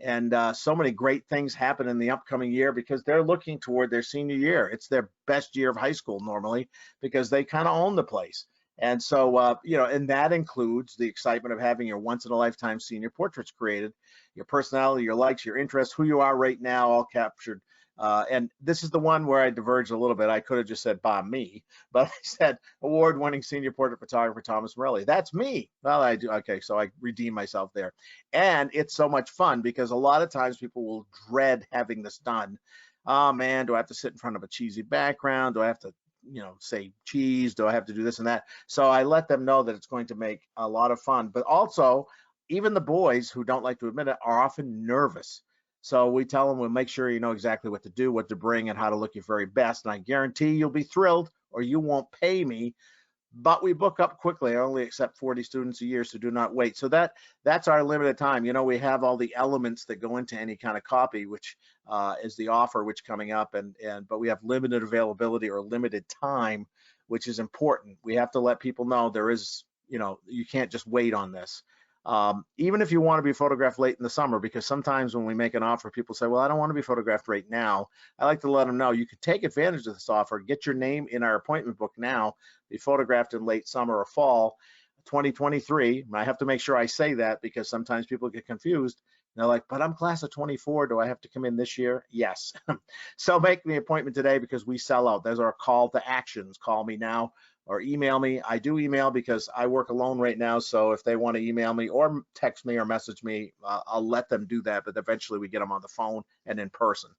and so many great things happen in the upcoming year because they're looking toward their senior year. It's their best year of high school normally because they kind of own the place. And so, and that includes the excitement of having your once in a lifetime senior portraits created, your personality, your likes, your interests, who you are right now, all captured. And this is the one where I diverged a little bit. I could have just said, "Bob, me," but I said, award-winning senior portrait photographer Thomas Morelli. That's me. Well, I do. Okay, so I redeem myself there. And it's so much fun because a lot of times people will dread having this done. Oh man, do I have to sit in front of a cheesy background? Do I have to, say cheese? Do I have to do this and that? So I let them know that it's going to make a lot of fun. But also, even the boys who don't like to admit it are often nervous. So we tell them, we'll make sure you know exactly what to do, what to bring, and how to look your very best. And I guarantee you'll be thrilled or you won't pay me. But we book up quickly. I only accept 40 students a year, so do not wait. So that's our limited time. We have all the elements that go into any kind of copy, which is the offer, which coming up, but we have limited availability or limited time, which is important. We have to let people know there is, you can't just wait on this. Even if you want to be photographed late in the summer, because sometimes when we make an offer, people say, well, I don't want to be photographed right now. I like to let them know you could take advantage of this offer, get your name in our appointment book now, be photographed in late summer or fall 2023. I have to make sure I say that because sometimes people get confused. They're like, but I'm class of 24. Do I have to come in this year? Yes. So make the appointment today because we sell out. There's our call to actions. Call me now or email me. I do email because I work alone right now. So if they want to email me or text me or message me, I'll let them do that. But eventually we get them on the phone and in person.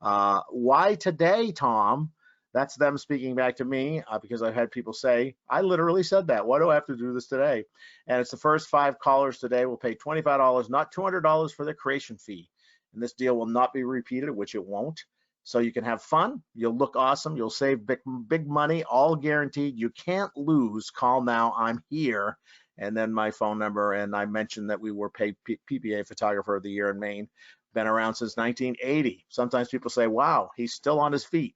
Why today, Tom? That's them speaking back to me because I've had people say, I literally said that. Why do I have to do this today? And it's the first 5 callers today will pay $25, not $200 for the creation fee. And this deal will not be repeated, which it won't. So you can have fun. You'll look awesome. You'll save big money, all guaranteed. You can't lose. Call now. I'm here. And then my phone number. And I mentioned that we were paid PPA Photographer of the Year in Maine. Been around since 1980. Sometimes people say, wow, he's still on his feet.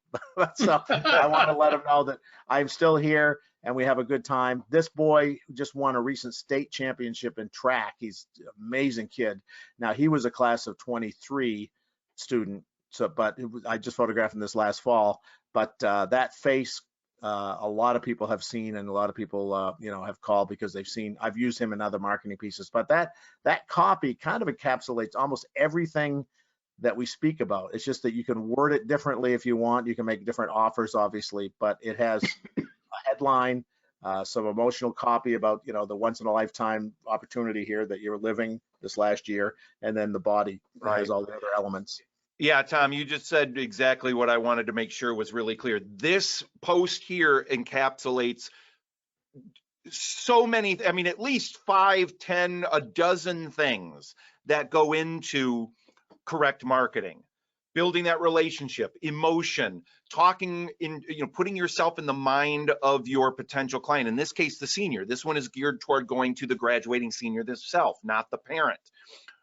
So I want to let them know that I'm still here and we have a good time. This boy just won a recent state championship in track. He's an amazing kid. Now, he was a class of 23 student. So, but I just photographed him this last fall. But that face, a lot of people have seen, and a lot of people, have called because they've seen. I've used him in other marketing pieces. But that copy kind of encapsulates almost everything that we speak about. It's just that you can word it differently if you want. You can make different offers, obviously, but it has a headline, some emotional copy about the once in a lifetime opportunity here that you're living this last year, and then the body has all the other elements. Yeah, Tom, you just said exactly what I wanted to make sure was really clear. This post here encapsulates so many, at least 5, 10, a dozen things that go into correct marketing, building that relationship, emotion, talking in, putting yourself in the mind of your potential client. In this case, the senior. This one is geared toward going to the graduating senior themselves, not the parent.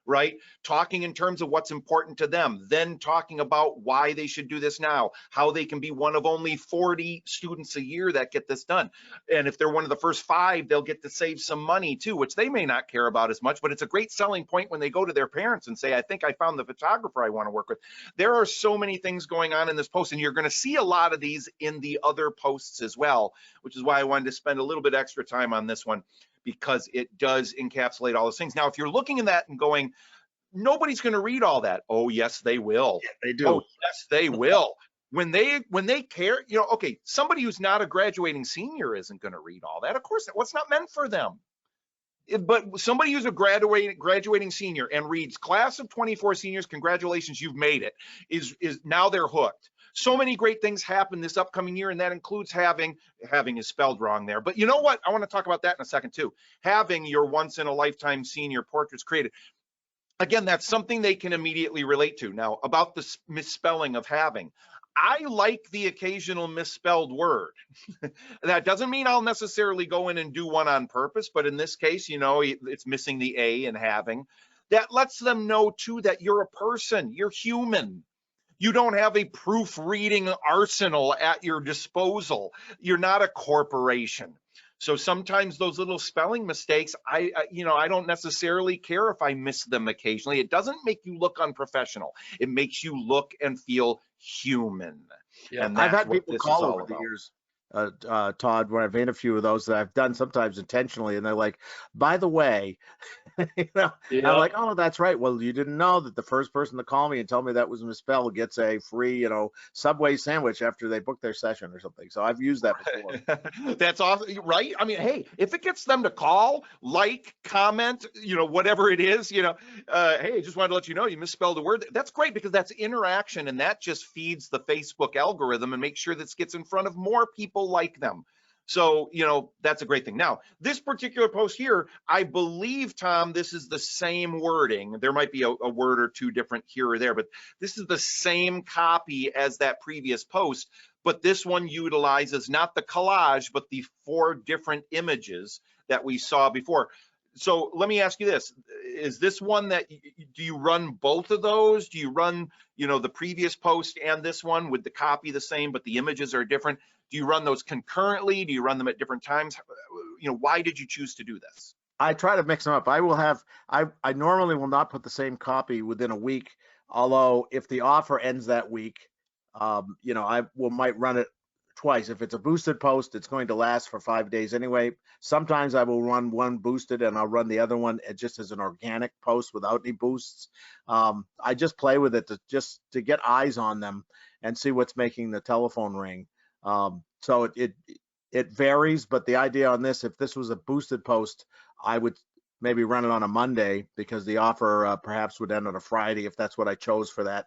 Right? Talking in terms of what's important to them, then talking about why they should do this now, how they can be one of only 40 students a year that get this done. And if they're one of the first 5, they'll get to save some money too, which they may not care about as much, but it's a great selling point when they go to their parents and say, I think I found the photographer I want to work with. There are so many things going on in this post, and you're going to see a lot of these in the other posts as well, which is why I wanted to spend a little bit extra time on this one, because it does encapsulate all those things. Now, if you're looking at that and going, nobody's going to read all that. Oh, yes, they will. Yeah, they do. Oh, yes, they will. when they care, you know, okay, somebody who's not a graduating senior isn't going to read all that. Of course, what's not meant for them. But somebody who's a graduating senior and reads class of 24 seniors, congratulations, you've made it, is now they're hooked. So many great things happen this upcoming year, and that includes having is spelled wrong there. But you know what? I want to talk about that in a second too. Having your once in a lifetime senior portraits created. Again, that's something they can immediately relate to. Now, about the misspelling of having, I like the occasional misspelled word. That doesn't mean I'll necessarily go in and do one on purpose, but in this case, you know, it's missing the A in having. That lets them know too that you're a person, you're human. You don't have a proofreading arsenal at your disposal. You're not a corporation. So sometimes those little spelling mistakes, I don't necessarily care if I miss them occasionally. It doesn't make you look unprofessional. It makes you look and feel human. Yeah, And I've that's had what people this is call all over the about. years, Todd, when I've made a few of those that I've done sometimes intentionally, and they're like, by the way, you know, Yeah. I'm like, oh, that's right. Well, you didn't know that the first person to call me and tell me that was misspelled gets a free, you know, Subway sandwich after they book their session or something. So I've used that before. That's awesome, right? I mean, hey, if it gets them to call, like, comment, you know, whatever it is, you know, hey, I just wanted to let you know you misspelled a word. That's great because that's interaction, and that just feeds the Facebook algorithm and makes sure this gets in front of more people like them. So, you know, that's a great thing. Now, this particular post here, I believe, Tom, this is the same wording. There might be a word or two different here or there, but this is the same copy as that previous post. But this one utilizes not the collage, but the 4 different images that we saw before. So let me ask you this. Is this one that, do you run both of those? Do you run, you know, the previous post and this one with the copy the same, but the images are different? Do you run those concurrently? Do you run them at different times? You know, why did you choose to do this? I try to mix them up. I normally will not put the same copy within a week. Although if the offer ends that week, you know, might run it twice. If it's a boosted post, it's going to last for 5 days anyway. Sometimes I will run one boosted and I'll run the other one just as an organic post without any boosts. I just play with it to get eyes on them and see what's making the telephone ring. So it varies, but the idea on this, if this was a boosted post, I would maybe run it on a Monday because the offer perhaps would end on a Friday if that's what I chose for that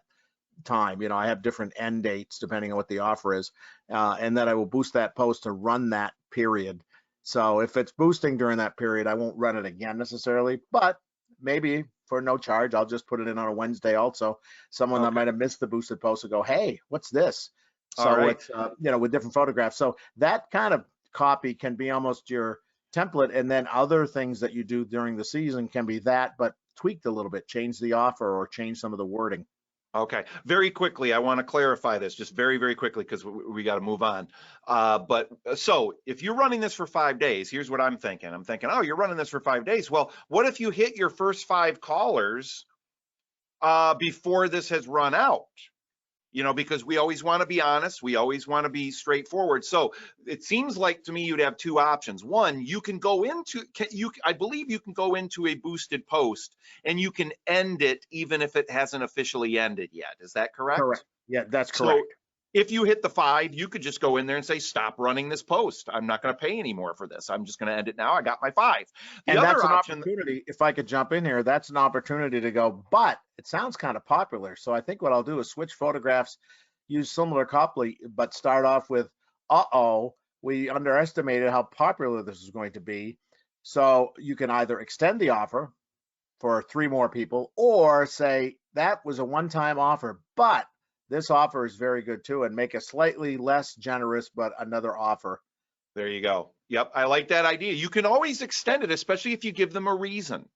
time. You know, I have different end dates depending on what the offer is, and then I will boost that post to run that period. So if it's boosting during that period, I won't run it again necessarily, but maybe for no charge, I'll just put it in on a Wednesday also. Someone that might have missed the boosted post will go, hey, what's this? So it's, you know, with different photographs. So that kind of copy can be almost your template, and then other things that you do during the season can be that, but tweaked a little bit, change the offer or change some of the wording. Okay, very quickly, I want to clarify this just very, very quickly because we got to move on. But so if you're running this for 5 days, here's what I'm thinking. I'm thinking, oh, you're running this for 5 days. Well, what if you hit your first 5 callers before this has run out? You know, because we always want to be honest. We always want to be straightforward. So it seems like to me you'd have 2 options. One, you can go into, I believe you can go into a boosted post and you can end it even if it hasn't officially ended yet. Is that correct? Correct. Yeah, that's correct. So if you hit the 5, you could just go in there and say, stop running this post. I'm not going to pay anymore for this. I'm just going to end it now. I got my 5. And that's an opportunity, if I could jump in here, that's an opportunity to go, but it sounds kind of popular. So I think what I'll do is switch photographs, use similar copy, but start off with, we underestimated how popular this is going to be. So you can either extend the offer for 3 more people or say that was a one-time offer, but this offer is very good too, and make a slightly less generous, but another offer. There you go. Yep, I like that idea. You can always extend it, especially if you give them a reason.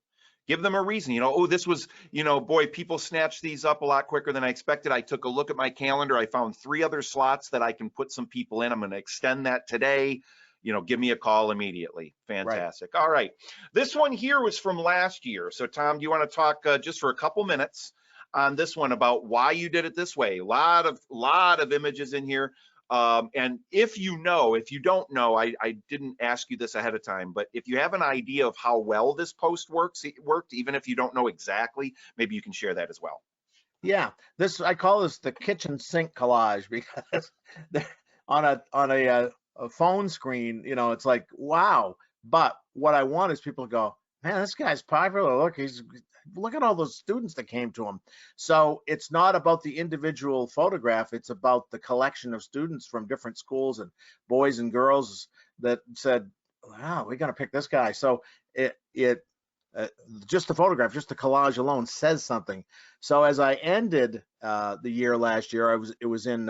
Give them a reason, you know, oh, this was, you know, boy, people snatched these up a lot quicker than I expected. I took a look at my calendar. I found 3 other slots that I can put some people in. I'm going to extend that today. You know, give me a call immediately. Fantastic. Right. All right. This one here was from last year. So Tom, do you want to talk just for a couple minutes on this one about why you did it this way? A lot of images in here. And if you don't know, I didn't ask you this ahead of time, but if you have an idea of how well this post worked, even if you don't know exactly, maybe you can share that as well. Yeah, I call this the kitchen sink collage because on a phone screen, it's like wow. But what I want is people to go, man, this guy's popular. Look at all those students that came to him. So it's not about the individual photograph; it's about the collection of students from different schools and boys and girls that said, wow, we're gonna pick this guy. So it just the photograph, just the collage alone says something. So as I ended the year last year, it was in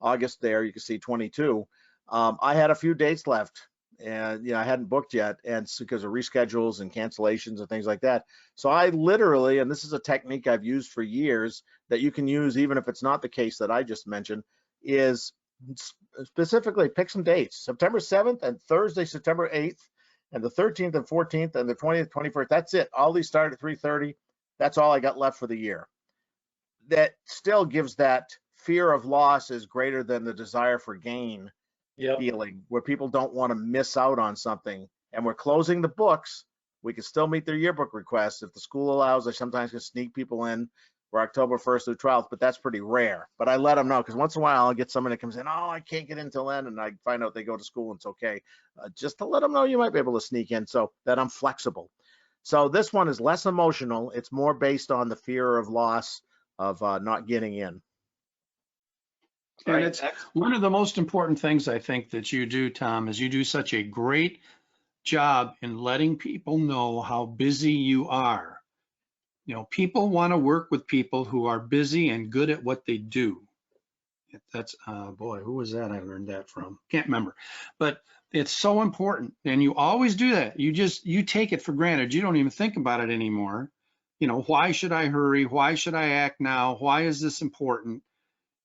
August there, you can see 22. I had a few dates left and I hadn't booked yet, and because of reschedules and cancellations and things like that. So I literally, and this is a technique I've used for years that you can use even if it's not the case that I just mentioned, is specifically pick some dates, September 7th and Thursday, September 8th, and the 13th and 14th and the 20th, 21st. That's it. All these start at 3:30. That's all I got left for the year. That still gives that fear of loss is greater than the desire for gain feeling, where people don't want to miss out on something. And we're closing the books. We can still meet their yearbook requests if the school allows. I sometimes can sneak people in for October 1st through 12th, but that's pretty rare. But I let them know because once in a while I'll get someone that comes in, oh, I can't get in till then, and I find out they go to school and it's okay. Just to let them know you might be able to sneak in so that I'm flexible. So this one is less emotional. It's more based on the fear of loss of not getting in. And it's one of the most important things I think that you do, Tom, is you do such a great job in letting people know how busy you are. People want to work with people who are busy and good at what they do. That's, boy, who was that I learned that from? Can't remember. But it's so important. And you always do that. You take it for granted. You don't even think about it anymore. Why should I hurry? Why should I act now? Why is this important?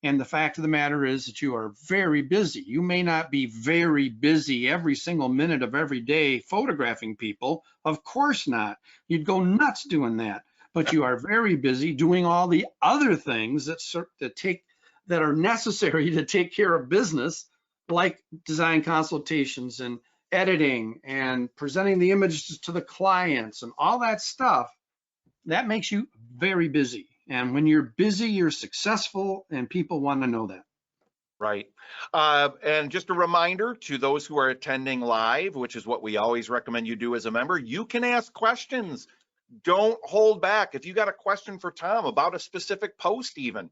And the fact of the matter is that you are very busy. You may not be very busy every single minute of every day photographing people. Of course not. You'd go nuts doing that. But you are very busy doing all the other things that are necessary to take care of business, like design consultations and editing and presenting the images to the clients and all that stuff. That makes you very busy. And when you're busy, you're successful, and people want to know that. Right. And just a reminder to those who are attending live, which is what we always recommend you do as a member, you can ask questions. Don't hold back. If you got a question for Tom about a specific post even,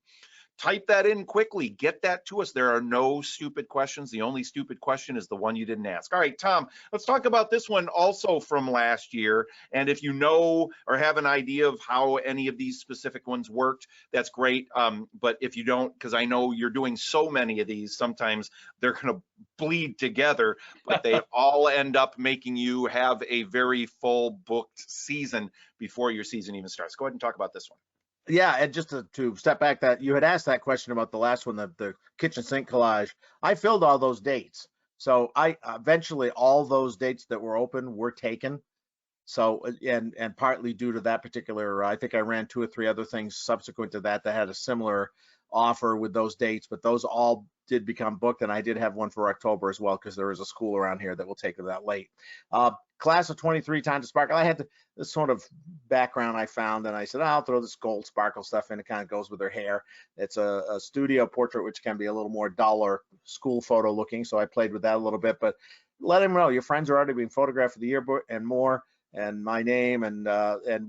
type that in quickly. Get that to us. There are no stupid questions. The only stupid question is the one you didn't ask. All right, Tom, let's talk about this one also from last year. And if you know or have an idea of how any of these specific ones worked, that's great. But if you don't, because I know you're doing so many of these, sometimes they're going to bleed together, but they all end up making you have a very full booked season before your season even starts. Go ahead and talk about this one. Yeah, and just to step back, that you had asked that question about the last one, the kitchen sink collage. I filled all those dates. So I eventually all those dates that were open were taken. So and partly due to that particular, I think I ran 2 or 3 other things subsequent to that had a similar offer with those dates, but those all did become booked, and I did have one for October as well because there is a school around here that will take it that late. Class of 23 Time to Sparkle. I had this sort of background I found, and I said, I'll throw this gold sparkle stuff in. It kind of goes with her hair. It's a studio portrait, which can be a little more duller school photo looking, so I played with that a little bit. But let him know your friends are already being photographed for the yearbook and more, and my name, and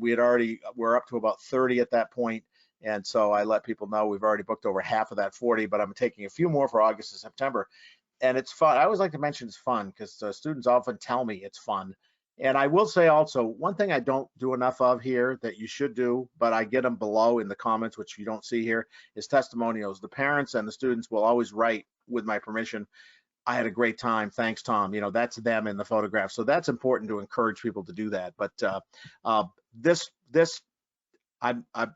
we're up to about 30 at that point. And so I let people know we've already booked over half of that 40, but I'm taking a few more for August and September. And it's fun. I always like to mention it's fun because students often tell me it's fun. And I will say also, one thing I don't do enough of here that you should do, but I get them below in the comments, which you don't see here, is testimonials. The parents and the students will always write, with my permission, I had a great time. Thanks, Tom. That's them in the photograph. So that's important to encourage people to do that. But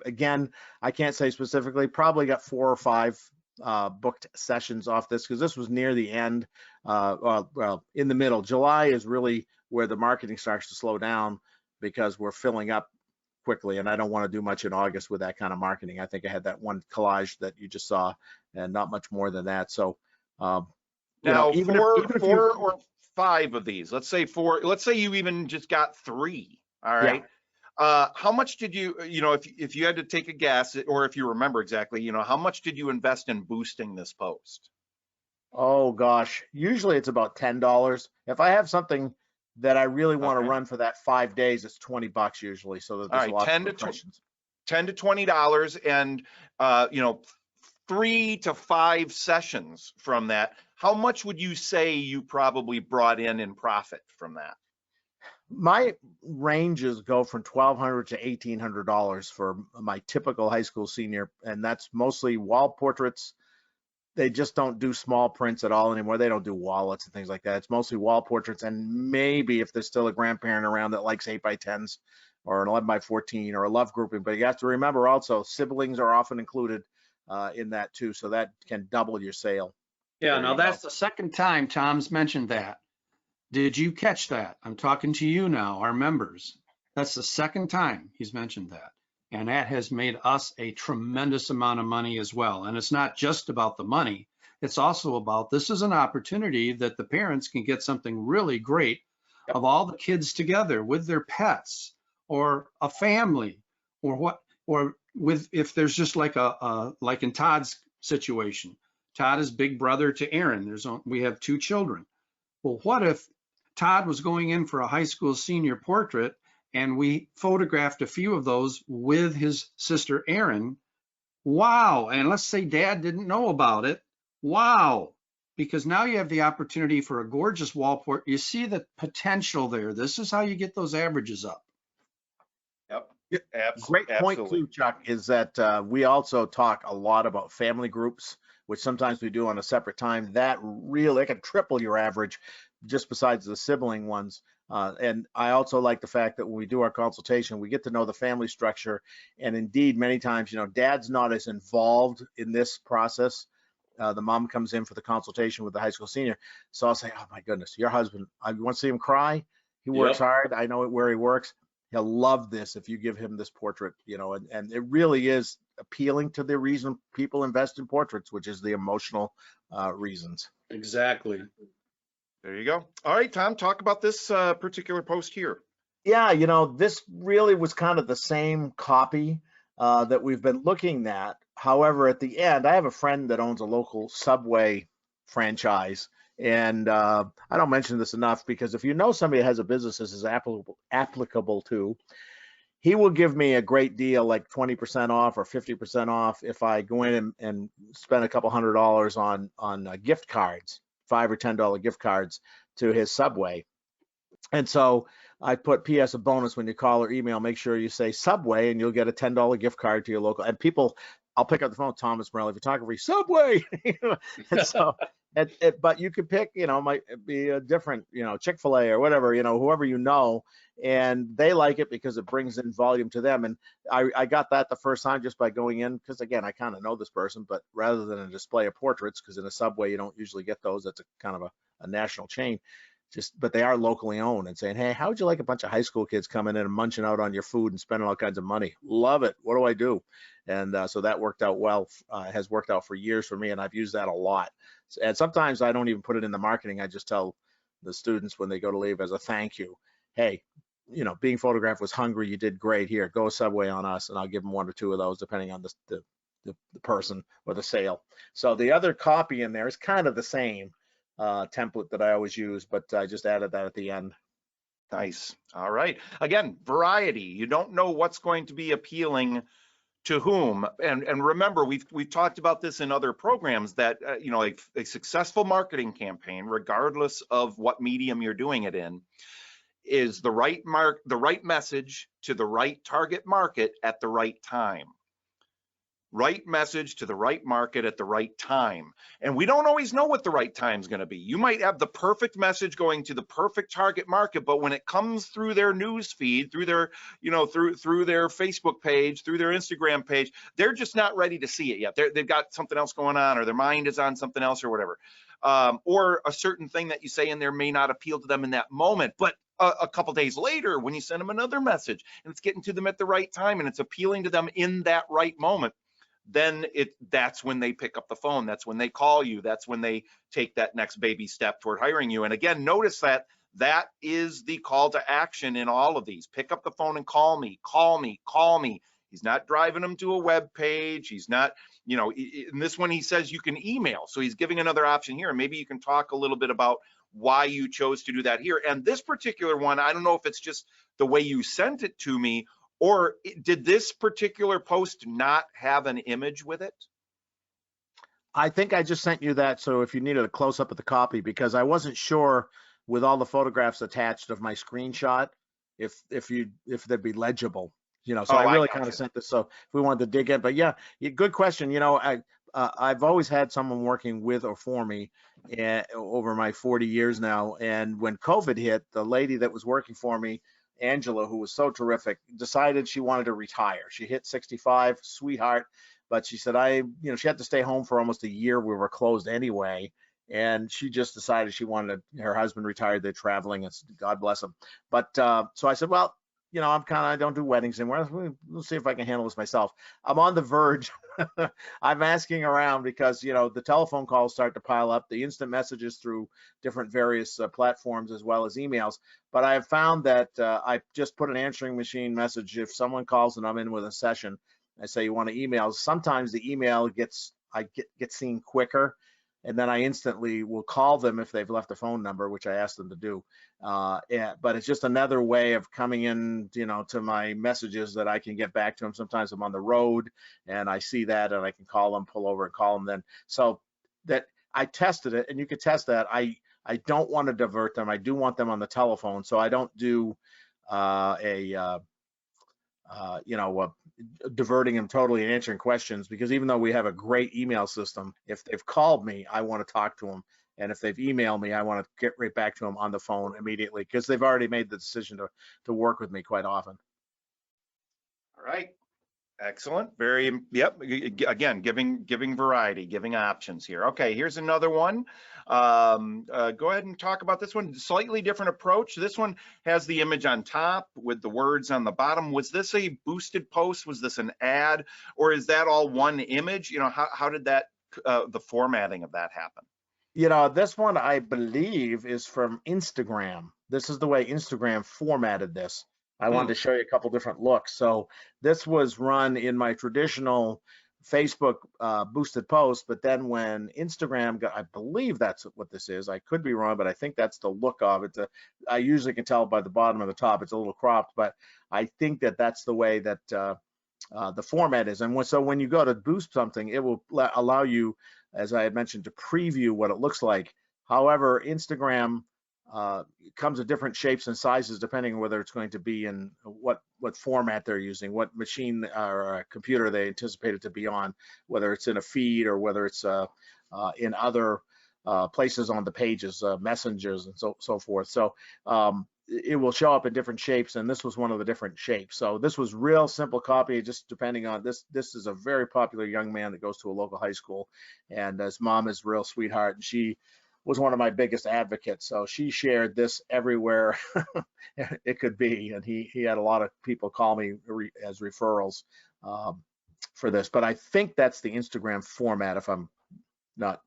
again, I can't say specifically, probably got 4 or 5 booked sessions off this because this was near the end, well, in the middle. July is really where the marketing starts to slow down because we're filling up quickly, and I don't want to do much in August with that kind of marketing. I think I had that one collage that you just saw and not much more than that. So now, even 4 or 5 of these, let's say 4, let's say you even just got 3. All right. How much did you, if you had to take a guess, or if you remember exactly, how much did you invest in boosting this post? Oh gosh, usually it's about $10. If I have something that I really want to Okay. run for that 5 days, it's $20 usually, so that All there's right, lots of 10 to impressions. $20, and 3 to 5 sessions from that. How much would you say you probably brought in profit from that? My ranges go from $1,200 to $1,800 for my typical high school senior, and that's mostly wall portraits. They just don't do small prints at all anymore. They don't do wallets and things like that. It's mostly wall portraits, and maybe if there's still a grandparent around that likes 8x10s or an 11x14 or a love grouping. But you have to remember also siblings are often included in that too, so that can double your sale. Yeah, There now you that's go. the second time Tom's mentioned that. Did you catch that? I'm talking to you now, our members. That's the second time he's mentioned that. And that has made us a tremendous amount of money as well. And it's not just about the money. It's also about, this is an opportunity that the parents can get something really great of all the kids together with their pets or a family or with, if there's just like like in Todd's situation, Todd is big brother to Aaron. We have 2 children. Well, what if Todd was going in for a high school senior portrait and we photographed a few of those with his sister Erin? Wow. And let's say dad didn't know about it. Wow. Because now you have the opportunity for a gorgeous wall portrait. You see the potential there. This is how you get those averages up. Yep. Great point Absolutely. too, Chuck, is that we also talk a lot about family groups, which sometimes we do on a separate time. That really, it can triple your average just besides the sibling ones. And I also like the fact that when we do our consultation, we get to know the family structure. And indeed, many times, dad's not as involved in this process. The mom comes in for the consultation with the high school senior. So I'll say, oh my goodness, your husband, I want to see him cry. He works hard. I know where he works. He'll love this if you give him this portrait, and it really is appealing to the reason people invest in portraits, which is the emotional reasons. Exactly. There you go. All right, Tom, talk about this particular post here. Yeah, this really was kind of the same copy that we've been looking at. However, at the end, I have a friend that owns a local Subway franchise. And I don't mention this enough because if you know somebody that has a business this is applicable to, he will give me a great deal like 20% off or 50% off if I go in and spend a couple $100 on gift cards, $5 or $10 gift cards to his Subway. And so I put PS a bonus when you call or email, make sure you say Subway and you'll get a $10 gift card to your local. And people, I'll pick up the phone, Thomas Morelli Photography, Subway. And so, but you could pick, might be a different, Chick-fil-A or whatever, whoever and they like it because it brings in volume to them. And I got that the first time just by going in, because again, I kind of know this person, but rather than a display of portraits, because in a Subway, you don't usually get those. That's a kind of a national chain. But they are locally owned, and saying, hey, how would you like a bunch of high school kids coming in and munching out on your food and spending all kinds of money? Love it. What do I do? And so that worked out well, has worked out for years for me, and I've used that a lot. And sometimes I don't even put it in the marketing. I just tell the students when they go to leave as a thank you, hey, being photographed was hungry. You did great. Here, go Subway on us, and I'll give them 1 or 2 of those depending on the person or the sale. So the other copy in there is kind of the same template that I always use, but I just added that at the end. Nice. All right. Again, variety. You don't know what's going to be appealing to whom. And remember, we've talked about this in other programs that a successful marketing campaign, regardless of what medium you're doing it in, is the right message to the right target market at the right time. Right message to the right market at the right time. And we don't always know what the right time is going to be. You might have the perfect message going to the perfect target market, but when it comes through their news feed, through their, through their Facebook page, through their Instagram page, they're just not ready to see it yet. They've got something else going on, or their mind is on something else or whatever. Or a certain thing that you say in there may not appeal to them in that moment, but a couple days later, when you send them another message and it's getting to them at the right time and it's appealing to them in that right moment, then that's when they pick up the phone. That's when they call you. That's when they take that next baby step toward hiring you. And again, notice that That is the call to action in all of these. Pick up the phone and call me, call me, call me. He's not driving them to a web page. He's not, you know, in this one, he says you can email. So he's giving another option here. And maybe you can talk a little bit about why you chose to do that here. And this particular one, I don't know if it's just the way you sent it to me, or did this particular post not have an image with it? I think I just sent you that, so if you needed a close-up of the copy, because I wasn't sure with all the photographs attached of my screenshot, if they'd be legible, you know, so I really kind of sent this, so if we wanted to dig in, but yeah, good question. You know, I've always had someone working with or for me over my 40 years now, and when COVID hit, the lady that was working for me, Angela, who was so terrific, decided she wanted to retire. She hit 65, sweetheart, but she said, she had to stay home for almost a year. We were closed anyway. And she just decided she wanted her husband retired. They're traveling, and God bless him. But so I said, well, you know, I don't do weddings anymore. We'll see if I can handle this myself. I'm on the verge. I'm asking around because, you know, the telephone calls start to pile up, the instant messages through different various platforms, as well as emails. But I have found that I just put an answering machine message. If someone calls and I'm in with a session, I say, you want to email? Sometimes the email gets seen quicker, and then I instantly will call them if they've left a phone number, which I asked them to do. But it's just another way of coming in, you know, to my messages that I can get back to them. Sometimes I'm on the road and I see that and I can call them, pull over and call them then. So that I tested it, and you could test that. I don't want to divert them. I do want them on the telephone. So I don't do diverting them totally and answering questions, because even though we have a great email system, if they've called me, I want to talk to them. And if they've emailed me, I want to get right back to them on the phone immediately, because they've already made the decision to work with me quite often. All right. Excellent. Again, giving variety, giving options here. Okay, here's another one. Go ahead and talk about this one. Slightly different approach. This one has the image on top with the words on the bottom. Was this a boosted post? Was this an ad, or is that all one image? You know, how did that the formatting of that happen? You know, this one I believe is from Instagram. This is the way Instagram formatted this. I wanted to show you a couple different looks. So this was run in my traditional Facebook boosted post, but then when Instagram got, I believe that's what this is. I could be wrong, but I think that's the look of it. I usually can tell by the bottom of the top, it's a little cropped, but I think that that's the way that the format is. And so when you go to boost something, it will allow you, as I had mentioned, to preview what it looks like. However, Instagram comes in different shapes and sizes depending on whether it's going to be in what format they're using, what machine or computer they anticipate it to be on, whether it's in a feed or whether it's in other places on the pages, messengers and so forth. So it will show up in different shapes, and this was one of the different shapes. So this was real simple copy, just depending on this. This is a very popular young man that goes to a local high school, and his mom is a real sweetheart, and she was one of my biggest advocates. So she shared this everywhere it could be, and he had a lot of people call me as referrals for this. But I think that's the Instagram format, if I'm not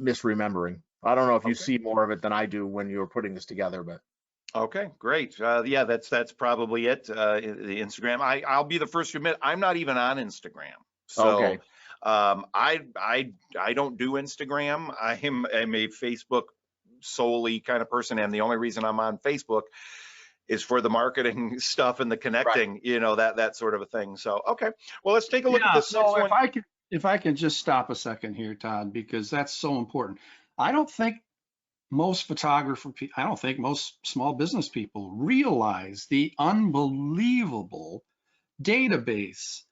misremembering. I don't know if you see more of it than I do when you were putting this together, but. Okay, great. Yeah, that's probably it. The Instagram. I'll be the first to admit I'm not even on Instagram. So okay. I don't do Instagram. I'm a Facebook solely kind of person, and the only reason I'm on Facebook is for the marketing stuff and the connecting, right. You know, that sort of a thing. So okay, well, let's take a look at this next one. If I can just stop a second here, Todd, because that's so important. I don't think most small business people realize the unbelievable database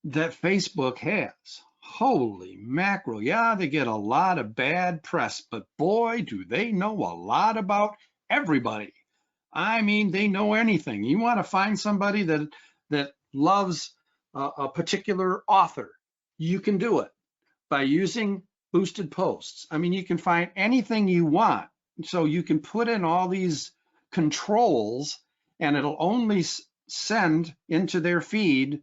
that Facebook has. Holy mackerel. Yeah, they get a lot of bad press, but boy, do they know a lot about everybody. I mean, they know anything. You want to find somebody that loves a particular author, you can do it by using boosted posts. I mean, you can find anything you want. So you can put in all these controls, and it'll only send into their feed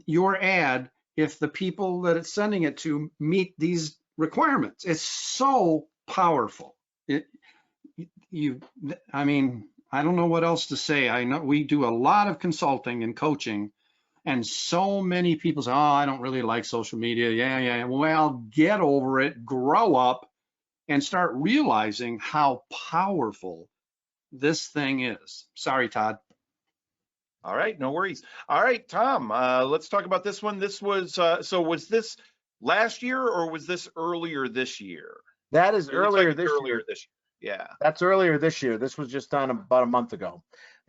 your ad if the people that it's sending it to meet these requirements. It's so powerful. I mean, I don't know what else to say. I know we do a lot of consulting and coaching, and so many people say, oh, I don't really like social media. Yeah. Well, get over it, grow up, and start realizing how powerful this thing is. Sorry, Todd. All right, no worries. All right, Tom, let's talk about this one. This was, so was this last year or was this earlier this year? That is It looks like earlier it's this earlier year. this year. Yeah. That's earlier this year. This was just done about a month ago,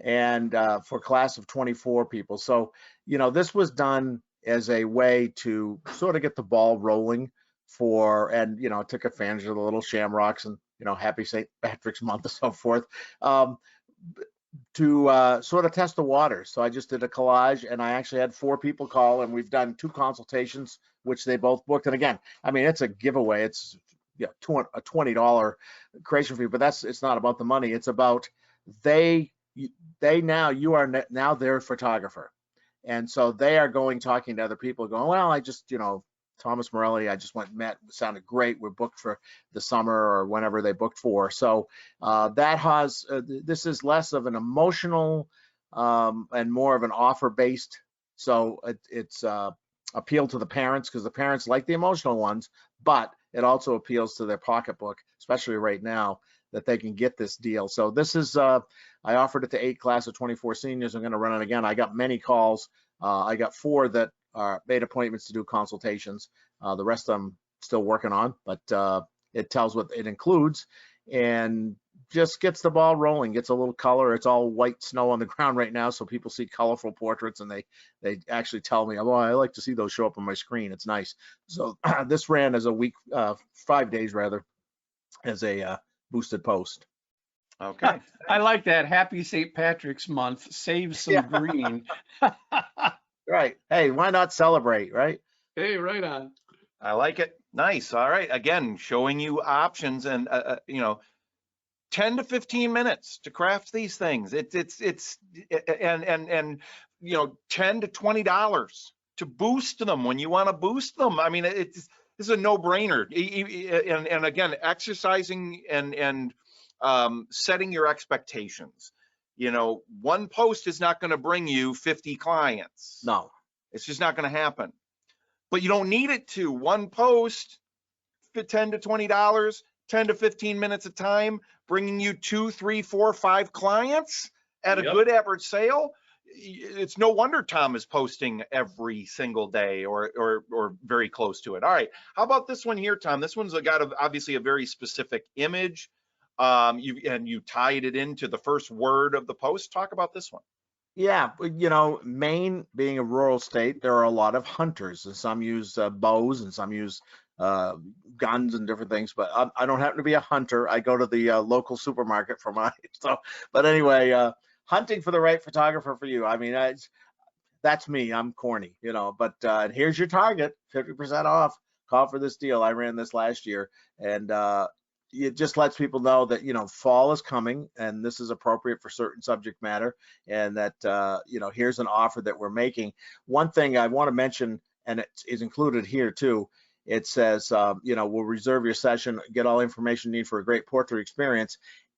and for a class of 24 people. So, this was done as a way to sort of get the ball rolling and took advantage of the little shamrocks and happy St. Patrick's Month and so forth, to sort of test the waters. So I just did a collage, and I actually had 4 people call, and we've done 2 consultations, which they both booked. And again, I mean, it's a giveaway. It's a $20 creation fee, but it's not about the money. It's about you are now their photographer. And so they are talking to other people going, well, I just, Thomas Morelli, I just met, sounded great. We're booked for the summer or whenever they booked for. So this is less of an emotional and more of an offer-based. So it's appeal to the parents, because the parents like the emotional ones, but it also appeals to their pocketbook, especially right now, that they can get this deal. So this is, I offered it to 8 class of 24 seniors. I'm going to run it again. I got many calls. I got 4 that made appointments to do consultations. The rest of them still working on, but it tells what it includes and just gets the ball rolling, gets a little color. It's all white snow on the ground right now, so people see colorful portraits, and they actually tell me, oh, I like to see those show up on my screen. It's nice. So this ran as a week, 5 days rather, as a boosted post. Okay. I like that. Happy St. Patrick's Month. Save some green. Right. Hey, why not celebrate, right? Hey, right on. I like it. Nice. All right. Again, showing you options and, 10 to 15 minutes to craft these things. And $10 to $20 to boost them when you want to boost them. I mean, this is a no-brainer. And again, exercising and setting your expectations. One post is not going to bring you 50 clients. No, it's just not going to happen. But you don't need it to. One post, $10 to $20, 10 to 15 minutes of time, bringing you 2, 3, 4, 5 clients at a good average sale. It's no wonder Tom is posting every single day or very close to it. All right. How about this one here, Tom? This one's got obviously a very specific image. You tied it into the first word of the post. Talk about this one. Yeah, Maine being a rural state, there are a lot of hunters, and some use bows and some use guns and different things. But I don't happen to be a hunter. I go to the local supermarket for mine. But anyway, hunting for the right photographer for you. I mean, that's me. I'm corny, But here's your target: 50% off. Call for this deal. I ran this last year, and it just lets people know that fall is coming and this is appropriate for certain subject matter, and that here's an offer that we're making. One thing I want to mention, and it is included here too, it says we'll reserve your session, get all information you need for a great portrait experience.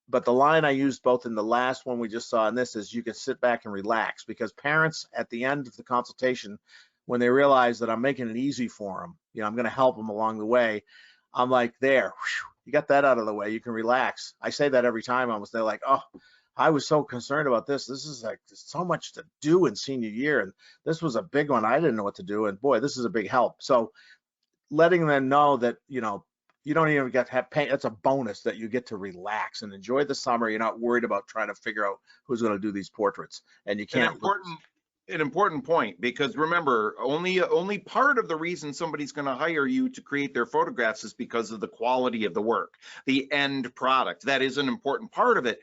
But the line I used both in the last one we just saw and this is, you can sit back and relax, because parents at the end of the consultation, when they realize that I'm making it easy for them, I'm going to help them along the way, I'm like, there, whew, you got that out of the way. You can relax. I say that every time almost. They're like, oh, I was so concerned about this. This is like so much to do in senior year. And this was a big one. I didn't know what to do. And boy, this is a big help. So letting them know that, you don't even get to have pain. It's a bonus that you get to relax and enjoy the summer. You're not worried about trying to figure out who's going to do these portraits. And you can't. An important point, because remember, only part of the reason somebody's going to hire you to create their photographs is because of the quality of the work, the end product. That is an important part of it.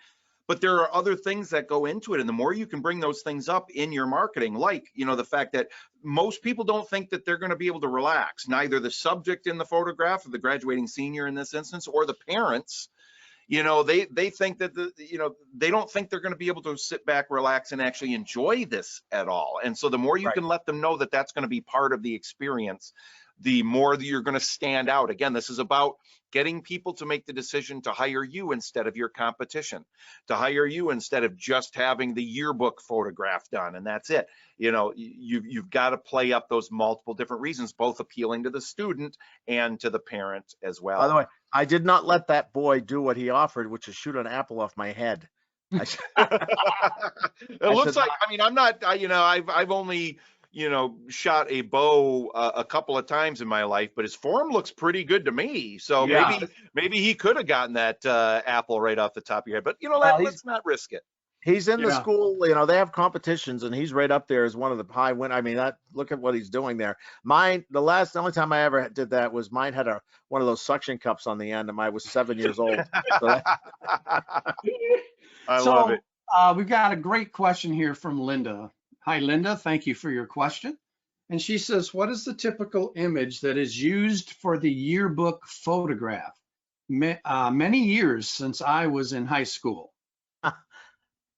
But there are other things that go into it. And the more you can bring those things up in your marketing, like, the fact that most people don't think that they're going to be able to relax, neither the subject in the photograph, or the graduating senior in this instance, or the parents. They think that they don't think they're going to be able to sit back, relax, and actually enjoy this at all. And so the more you can let them know that that's going to be part of the experience, the more that you're going to stand out. Again, this is about getting people to make the decision to hire you instead of your competition, to hire you instead of just having the yearbook photograph done and that's it. You know, you've got to play up those multiple different reasons, both appealing to the student and to the parent as well. By the way, I did not let that boy do what he offered, which is shoot an apple off my head. It looks like, I mean, I'm not, you know, I've only, you know, shot a bow a couple of times in my life, but his form looks pretty good to me. So Yeah. maybe he could have gotten that apple right off the top of your head, but you know, let's not risk it. He's in the Yeah. school, you know, they have competitions and he's right up there as one of the high win. I mean, look at what he's doing there. Mine, the only time I ever did that was mine had one of those suction cups on the end and I was 7 years old. So I love it. We've got a great question here from Linda. Hi, Linda. Thank you for your question. And she says, what is the typical image that is used for the yearbook photograph? Many years since I was in high school.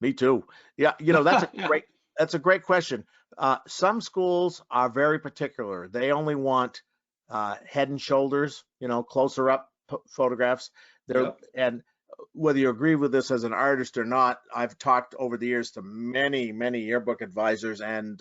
Me too. Yeah, you know, that's a great question. Some schools are very particular. They only want head and shoulders, you know, closer up photographs. And whether you agree with this as an artist or not, I've talked over the years to many yearbook advisors and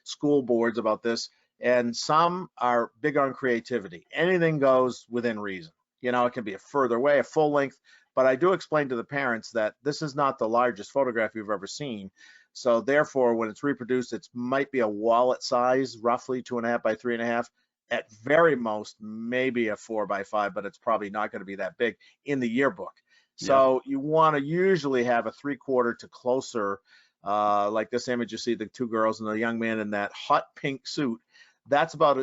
school boards about this, and some are big on creativity. Anything goes within reason. You know, it can be a further away, a full length, but I do explain to the parents that this is not the largest photograph you've ever seen. So therefore, when it's reproduced, it might be a wallet size, roughly 2.5 by 3.5. At very most, maybe a 4 by 5, but it's probably not going to be that big in the yearbook. So you want to usually have a 3/4 to closer, like this image. You see the two girls and the young man in that hot pink suit.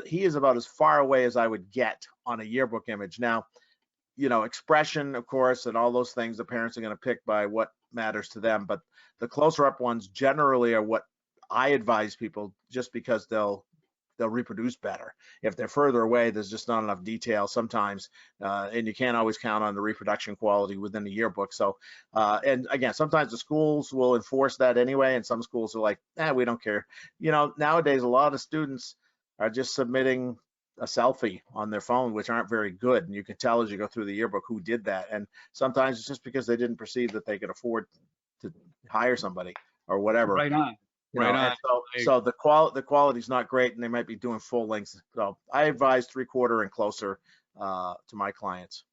He is about as far away as I would get on a yearbook image. Now, you know, expression, of course, and all those things, the parents are going to pick by what matters to them. But the closer up ones generally are what I advise people, just because they'll reproduce better. If they're further away, there's just not enough detail sometimes, and you can't always count on the reproduction quality within the yearbook. So, and again, sometimes the schools will enforce that anyway, and some schools are like, we don't care. You know, nowadays a lot of students are just submitting a selfie on their phone, which aren't very good, and you can tell as you go through the yearbook who did that. And sometimes it's just because they didn't perceive that they could afford to hire somebody or whatever. Right on. Right on. So the quality is not great, and they might be doing full lengths. So I advise 3/4 and closer to my clients.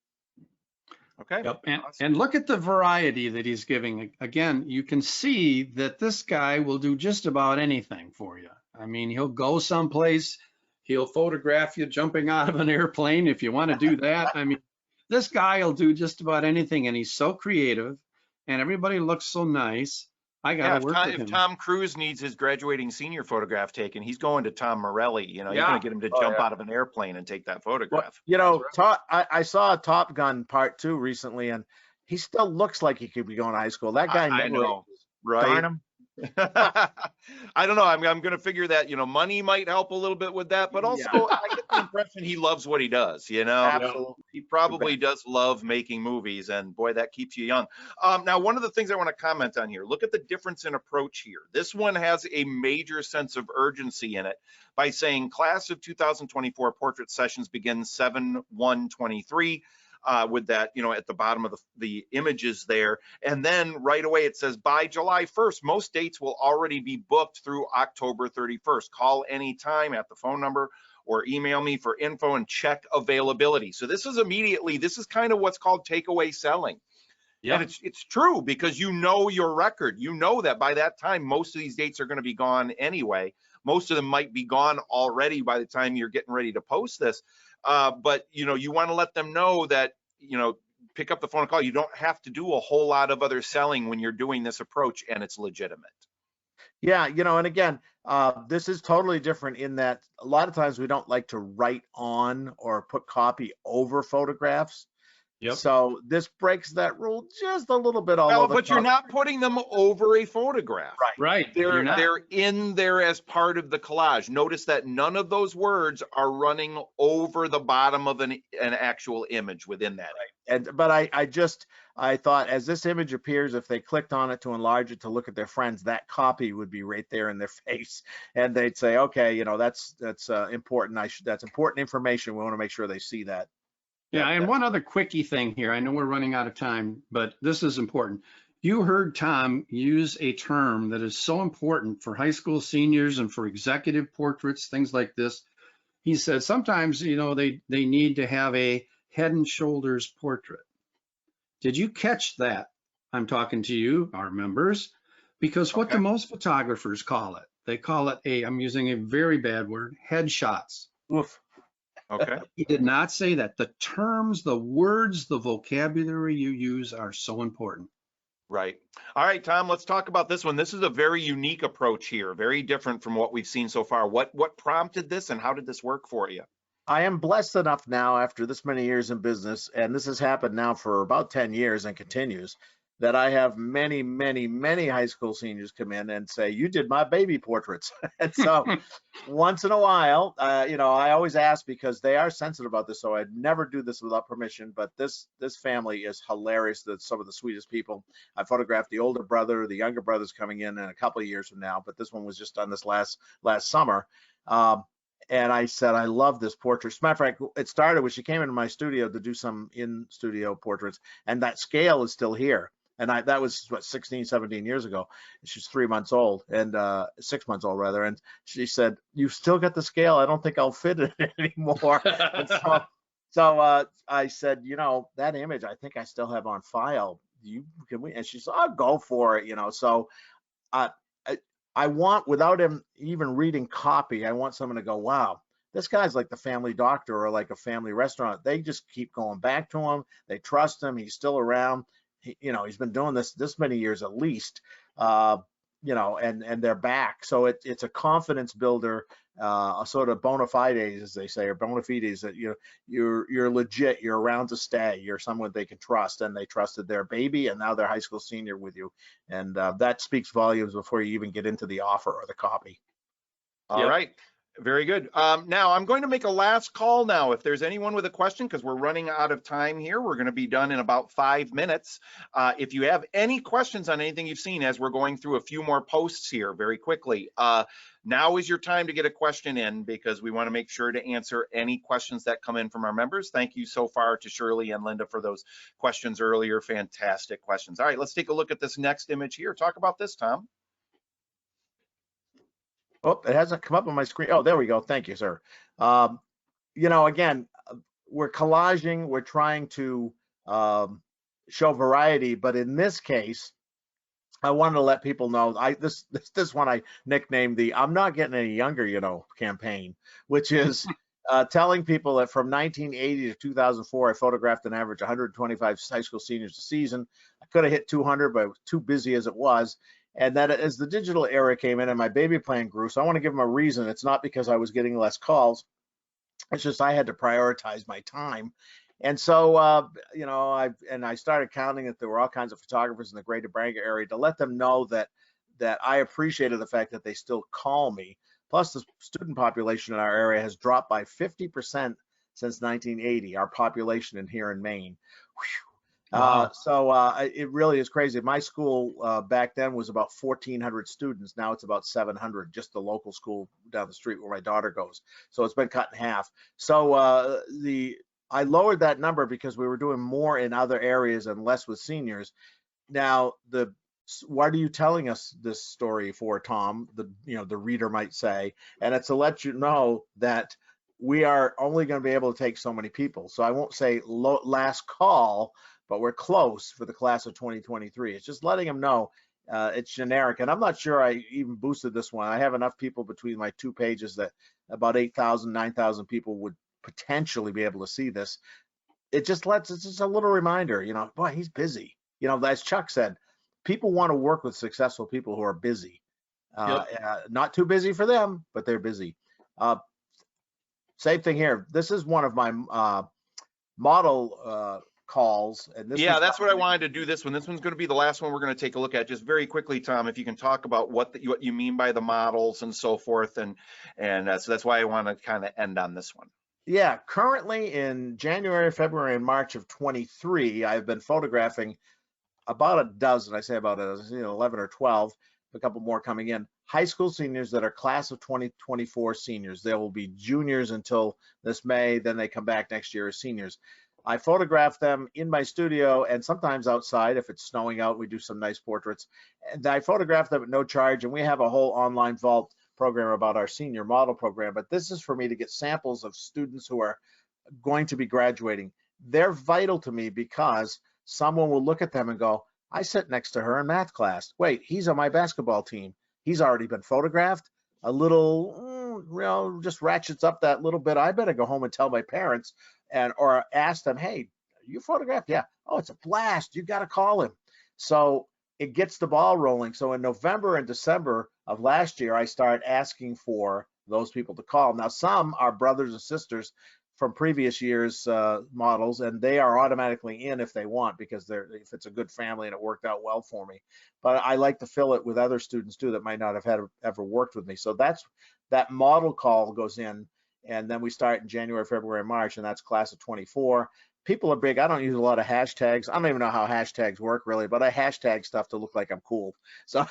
Okay. Yep. And look at the variety that he's giving. Again, you can see that this guy will do just about anything for you. I mean, he'll go someplace, he'll photograph you jumping out of an airplane if you want to do that. I mean, this guy will do just about anything, and he's so creative, and everybody looks so nice. I got to work with him. If Tom Cruise needs his graduating senior photograph taken, he's going to Tom Morelli. You know, you're going to get him to jump out of an airplane and take that photograph. Well, you know, I saw Top Gun Part 2 recently, and he still looks like he could be going to high school. That guy, I know, right? Darn him. I don't know. I'm going to figure that, you know, money might help a little bit with that, but also I get the impression he loves what he does. You know, Absolutely. He probably does love making movies, and boy, that keeps you young. Now, one of the things I want to comment on here, look at the difference in approach here. This one has a major sense of urgency in it by saying class of 2024 portrait sessions begin 7/1/23. With that, you know, at the bottom of the images there. And then right away it says by July 1st, most dates will already be booked through October 31st. Call anytime at the phone number or email me for info and check availability. So this is kind of what's called takeaway selling. Yeah. And it's true, because you know your record. You know that by that time, most of these dates are going to be gone anyway. Most of them might be gone already by the time you're getting ready to post this. But, you know, you want to let them know that, you know, pick up the phone and call. You don't have to do a whole lot of other selling when you're doing this approach, and it's legitimate. Yeah, you know, and again, this is totally different in that a lot of times we don't like to write on or put copy over photographs. Yep. So this breaks that rule just a little bit. But you're not putting them over a photograph. Right. They're in there as part of the collage. Notice that none of those words are running over the bottom of an actual image within that. Right. But I thought as this image appears, if they clicked on it to enlarge it to look at their friends, that copy would be right there in their face, and they'd say, okay, you know, that's important. That's important information. We want to make sure they see that. Yeah, and one other quickie thing here. I know we're running out of time, but this is important. You heard Tom use a term that is so important for high school seniors and for executive portraits, things like this. He said sometimes, you know, they need to have a head and shoulders portrait. Did you catch that? I'm talking to you, our members, because what do most photographers call it? They call it I'm using a very bad word, headshots. Oof. Okay. He did not say that. The terms, the words, the vocabulary you use are so important. Right. All right, Tom, let's talk about this one. This is a very unique approach here, very different from what we've seen so far. What prompted this and how did this work for you? I am blessed enough now after this many years in business, and this has happened now for about 10 years and continues, that I have many, many, many high school seniors come in and say, you did my baby portraits. And so once in a while, you know, I always ask because they are sensitive about this, so I'd never do this without permission, but this family is hilarious. They're some of the sweetest people. I photographed the older brother, the younger brother's coming in a couple of years from now, but this one was just done this last summer. And I said, I love this portrait. As a matter of fact, it started when she came into my studio to do some in-studio portraits, and that scale is still here. And that was what, 16, 17 years ago. She's 3 months old, and 6 months old rather. And she said, "You've still got the scale. I don't think I'll fit it anymore." And so I said, you know, that image I think I still have on file. Can we? And she said, "I'll go for it." You know, so I want, without him even reading copy, I want someone to go, wow, this guy's like the family doctor or like a family restaurant. They just keep going back to him. They trust him. He's still around. You know, he's been doing this many years at least, you know, and they're back. So it's a confidence builder, a sort of bona fides, as they say, or bona fides, that you're legit, you're around to stay, you're someone they can trust, and they trusted their baby, and now they're high school senior with you. And that speaks volumes before you even get into the offer or the copy. All right. Very good. Now I'm going to make a last call now. If there's anyone with a question, because we're running out of time here, we're going to be done in about 5 minutes. If you have any questions on anything you've seen, as we're going through a few more posts here very quickly, now is your time to get a question in, because we want to make sure to answer any questions that come in from our members. Thank you so far to Shirley and Linda for those questions earlier. Fantastic questions. All right, let's take a look at this next image here. Talk about this, Tom. Oh, it hasn't come up on my screen. Oh, there we go. Thank you, sir. You know, again, we're collaging. We're trying to show variety, but in this case, I wanted to let people know. This one I nicknamed the "I'm not getting any younger," you know, campaign, which is telling people that from 1980 to 2004, I photographed an average 125 high school seniors a season. I could have hit 200, but I was too busy as it was. And that as the digital era came in and my baby plan grew, so I want to give them a reason. It's not because I was getting less calls. It's just I had to prioritize my time. And so, you know, I started counting that there were all kinds of photographers in the greater Bangor area to let them know that I appreciated the fact that they still call me. Plus, the student population in our area has dropped by 50% since 1980, our population here in Maine. Whew. So it really is crazy. My school back then was about 1,400 students. Now it's about 700, just the local school down the street where my daughter goes. So it's been cut in half. So I lowered that number because we were doing more in other areas and less with seniors. Now, what are you telling us this story for, Tom? The reader might say, and it's to let you know that we are only going to be able to take so many people. So I won't say last call, but we're close for the class of 2023. It's just letting them know it's generic. And I'm not sure I even boosted this one. I have enough people between my 2 pages that about 8,000, 9,000 people would potentially be able to see this. It's just a little reminder, you know, boy, he's busy. You know, as Chuck said, people want to work with successful people who are busy. Not too busy for them, but they're busy. Same thing here. This is one of my model calls. And this that's what I wanted to do this one. This one's going to be the last one we're going to take a look at. Just very quickly, Tom, if you can talk about what you mean by the models and so forth. And so that's why I want to kind of end on this one. Yeah, currently in January, February, and March of 23, I've been photographing about a dozen, I say about a, 11 or 12, a couple more coming in, high school seniors that are class of 2024 seniors. They will be juniors until this May, then they come back next year as seniors. I photograph them in my studio and sometimes outside. If it's snowing out, we do some nice portraits. And I photograph them at no charge, and we have a whole online vault program about our senior model program. But this is for me to get samples of students who are going to be graduating. They're vital to me because someone will look at them and go, I sit next to her in math class. Wait, he's on my basketball team. He's already been photographed. A little, just ratchets up that little bit. I better go home and tell my parents or ask them, hey, you photographed? Yeah. Oh, it's a blast. You got to call him. So it gets the ball rolling. So in November and December of last year, I started asking for those people to call. Now, some are brothers and sisters from previous years' models, and they are automatically in if they want, because if it's a good family and it worked out well for me. But I like to fill it with other students too that might not have ever worked with me. So that model call goes in, and then we start in January, February, March, and that's class of 24. People are big. I don't use a lot of hashtags. I don't even know how hashtags work really, but I hashtag stuff to look like I'm cool. So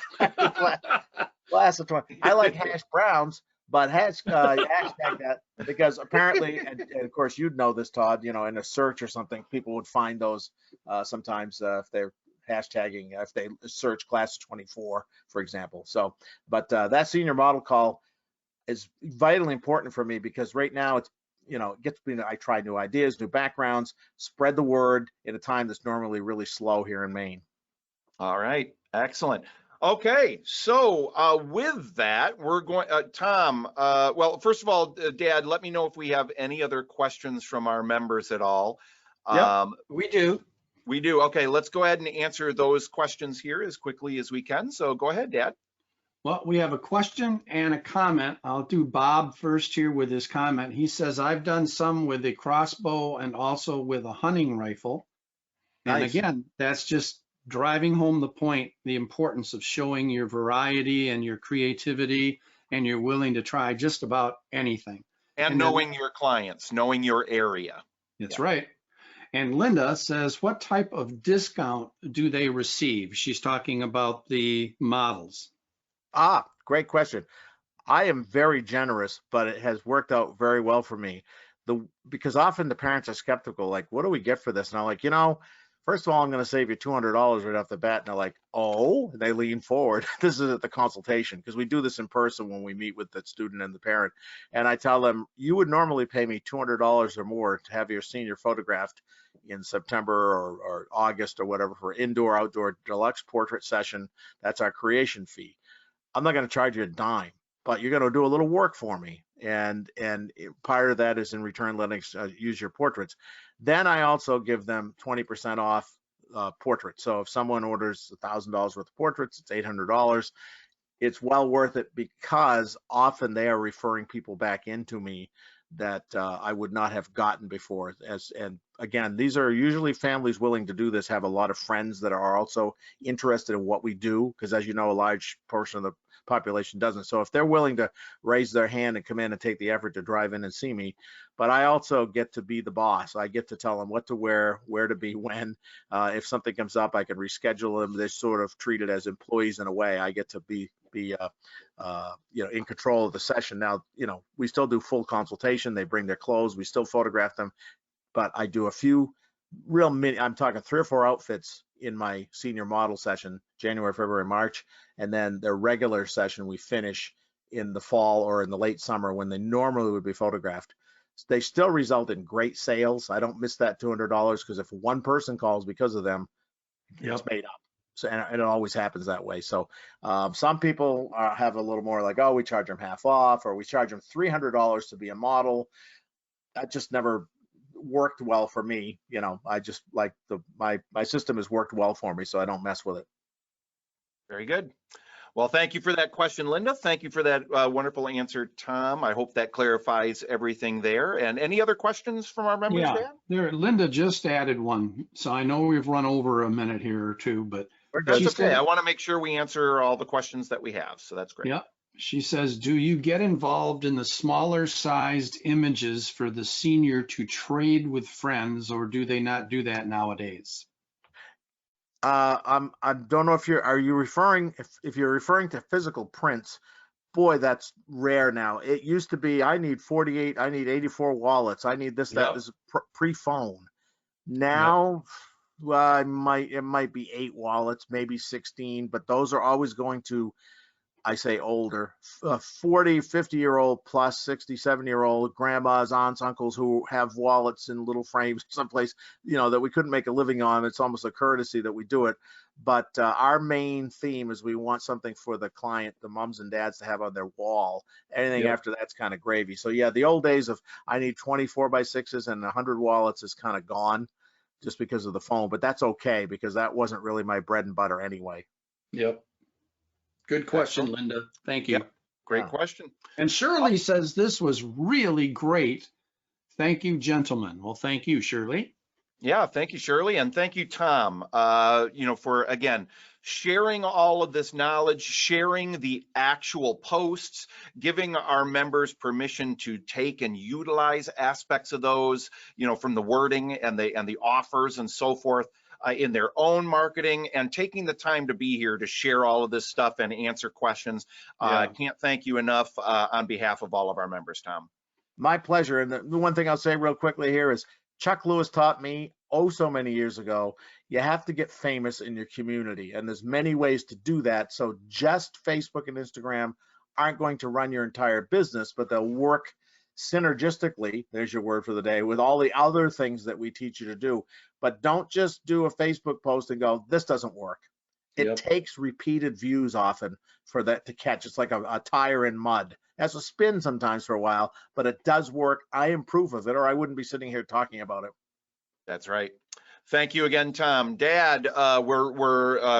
class of 20. I like hash browns, but hashtag that because apparently, and of course you'd know this, Todd, in a search or something, people would find those sometimes if they're hashtagging, if they search class of 24, for example. So, but that senior model call is vitally important for me because right now it's, it gets me, I try new ideas, new backgrounds, spread the word in a time that's normally really slow here in Maine. All right, excellent. Okay, so with that, we're going, Tom, well, first of all, Dad, let me know if we have any other questions from our members at all. Yep, we do. We do. Okay, let's go ahead and answer those questions here as quickly as we can. So go ahead, Dad. Well, we have a question and a comment. I'll do Bob first here with his comment. He says, I've done some with a crossbow and also with a hunting rifle. And Nice. again, that's just driving home the point, the importance of showing your variety and your creativity, and you're willing to try just about anything. And knowing your clients, knowing your area. That's right. And Linda says, what type of discount do they receive? She's talking about the models. Great question. I am very generous, but it has worked out very well for me. Because often the parents are skeptical, like, what do we get for this? And I'm like, first of all, I'm going to save you $200 right off the bat. And they're like, oh, and they lean forward. This is at the consultation because we do this in person when we meet with the student and the parent. And I tell them, you would normally pay me $200 or more to have your senior photographed in September or August or whatever for indoor, outdoor deluxe portrait session. That's our creation fee. I'm not going to charge you a dime, but you're going to do a little work for me. And part of that is in return letting us use your portraits. Then I also give them 20% off portraits. So if someone orders $1,000 worth of portraits, it's $800. It's well worth it because often they are referring people back into me that I would not have gotten before. And again, these are usually families willing to do this, have a lot of friends that are also interested in what we do, because as you know, a large portion of the population doesn't. So if they're willing to raise their hand and come in and take the effort to drive in and see me, but I also get to be the boss. I get to tell them what to wear, where to be, when. If something comes up, I can reschedule them. They're sort of treated as employees in a way. I get to be in control of the session. Now, we still do full consultation. They bring their clothes. We still photograph them, but I do a few real mini, I'm talking 3 or 4 outfits in my senior model session, January, February, March, and then their regular session we finish in the fall or in the late summer when they normally would be photographed. They still result in great sales. I don't miss that $200 because if one person calls because of them, it's made up. So, and it always happens that way. So some people have a little more like, oh, we charge them half off, or we charge them $300 to be a model. That just never worked well for me. I just like my system has worked well for me, so I don't mess with it. Very good. Well, thank you for that question, Linda. Thank you for that wonderful answer, Tom. I hope that clarifies everything there. And any other questions from our members, Dan? Linda just added one, so I know we've run over a minute here or two, but that's okay. I want to make sure we answer all the questions that we have, so that's great. Yeah. She says, do you get involved in the smaller sized images for the senior to trade with friends, or do they not do that nowadays? I don't know if are you referring, if you're referring to physical prints, boy, that's rare now. It used to be, I need 48, I need 84 wallets, I need this, that, Yep. this is pre-phone. Yep. Now, well, it might be 8 wallets, maybe 16, but those are always going to, I say older, 40, 50-year-old plus 60, 70-year-old grandmas, aunts, uncles who have wallets in little frames someplace, that we couldn't make a living on. It's almost a courtesy that we do it. But our main theme is we want something for the client, the moms and dads, to have on their wall. Anything Yep. after that's kind of gravy. So yeah, the old days of I need 24 by 6s and 100 wallets is kind of gone just because of the phone. But that's okay because that wasn't really my bread and butter anyway. Yep. Good question, Excellent. Linda. Thank you. Yep. Great Yeah. question. And Shirley says this was really great. Thank you, gentlemen. Well, thank you, Shirley. Yeah, thank you, Shirley, and thank you, Tom, for, again, sharing all of this knowledge, sharing the actual posts, giving our members permission to take and utilize aspects of those, from the wording and the offers and so forth in their own marketing, and taking the time to be here to share all of this stuff and answer questions. I can't thank you enough on behalf of all of our members, Tom. My pleasure. And the one thing I'll say real quickly here is Chuck Lewis taught me so many years ago, you have to get famous in your community. And there's many ways to do that. So just Facebook and Instagram aren't going to run your entire business, but they'll work synergistically, there's your word for the day, with all the other things that we teach you to do. But don't just do a Facebook post and go, this doesn't work. It takes repeated views often for that to catch. It's like a tire in mud. It has to spin sometimes for a while, but it does work. I am proof of it, or I wouldn't be sitting here talking about it. That's right. Thank you again, Tom. Dad,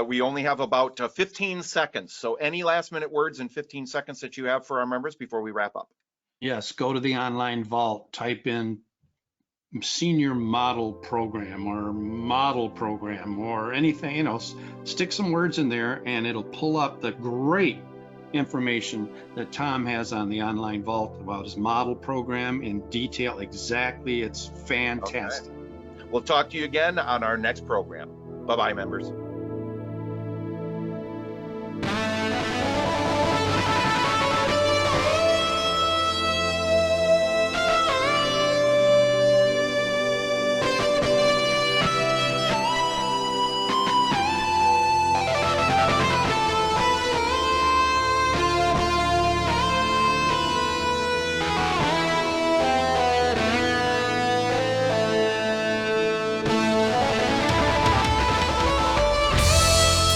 we only have about 15 seconds. So any last minute words in 15 seconds that you have for our members before we wrap up? Yes, go to the online vault, type in senior model program or anything, stick some words in there and it'll pull up the great information that Tom has on the online vault about his model program in detail. Exactly. It's fantastic. Okay. We'll talk to you again on our next program. Bye-bye, members.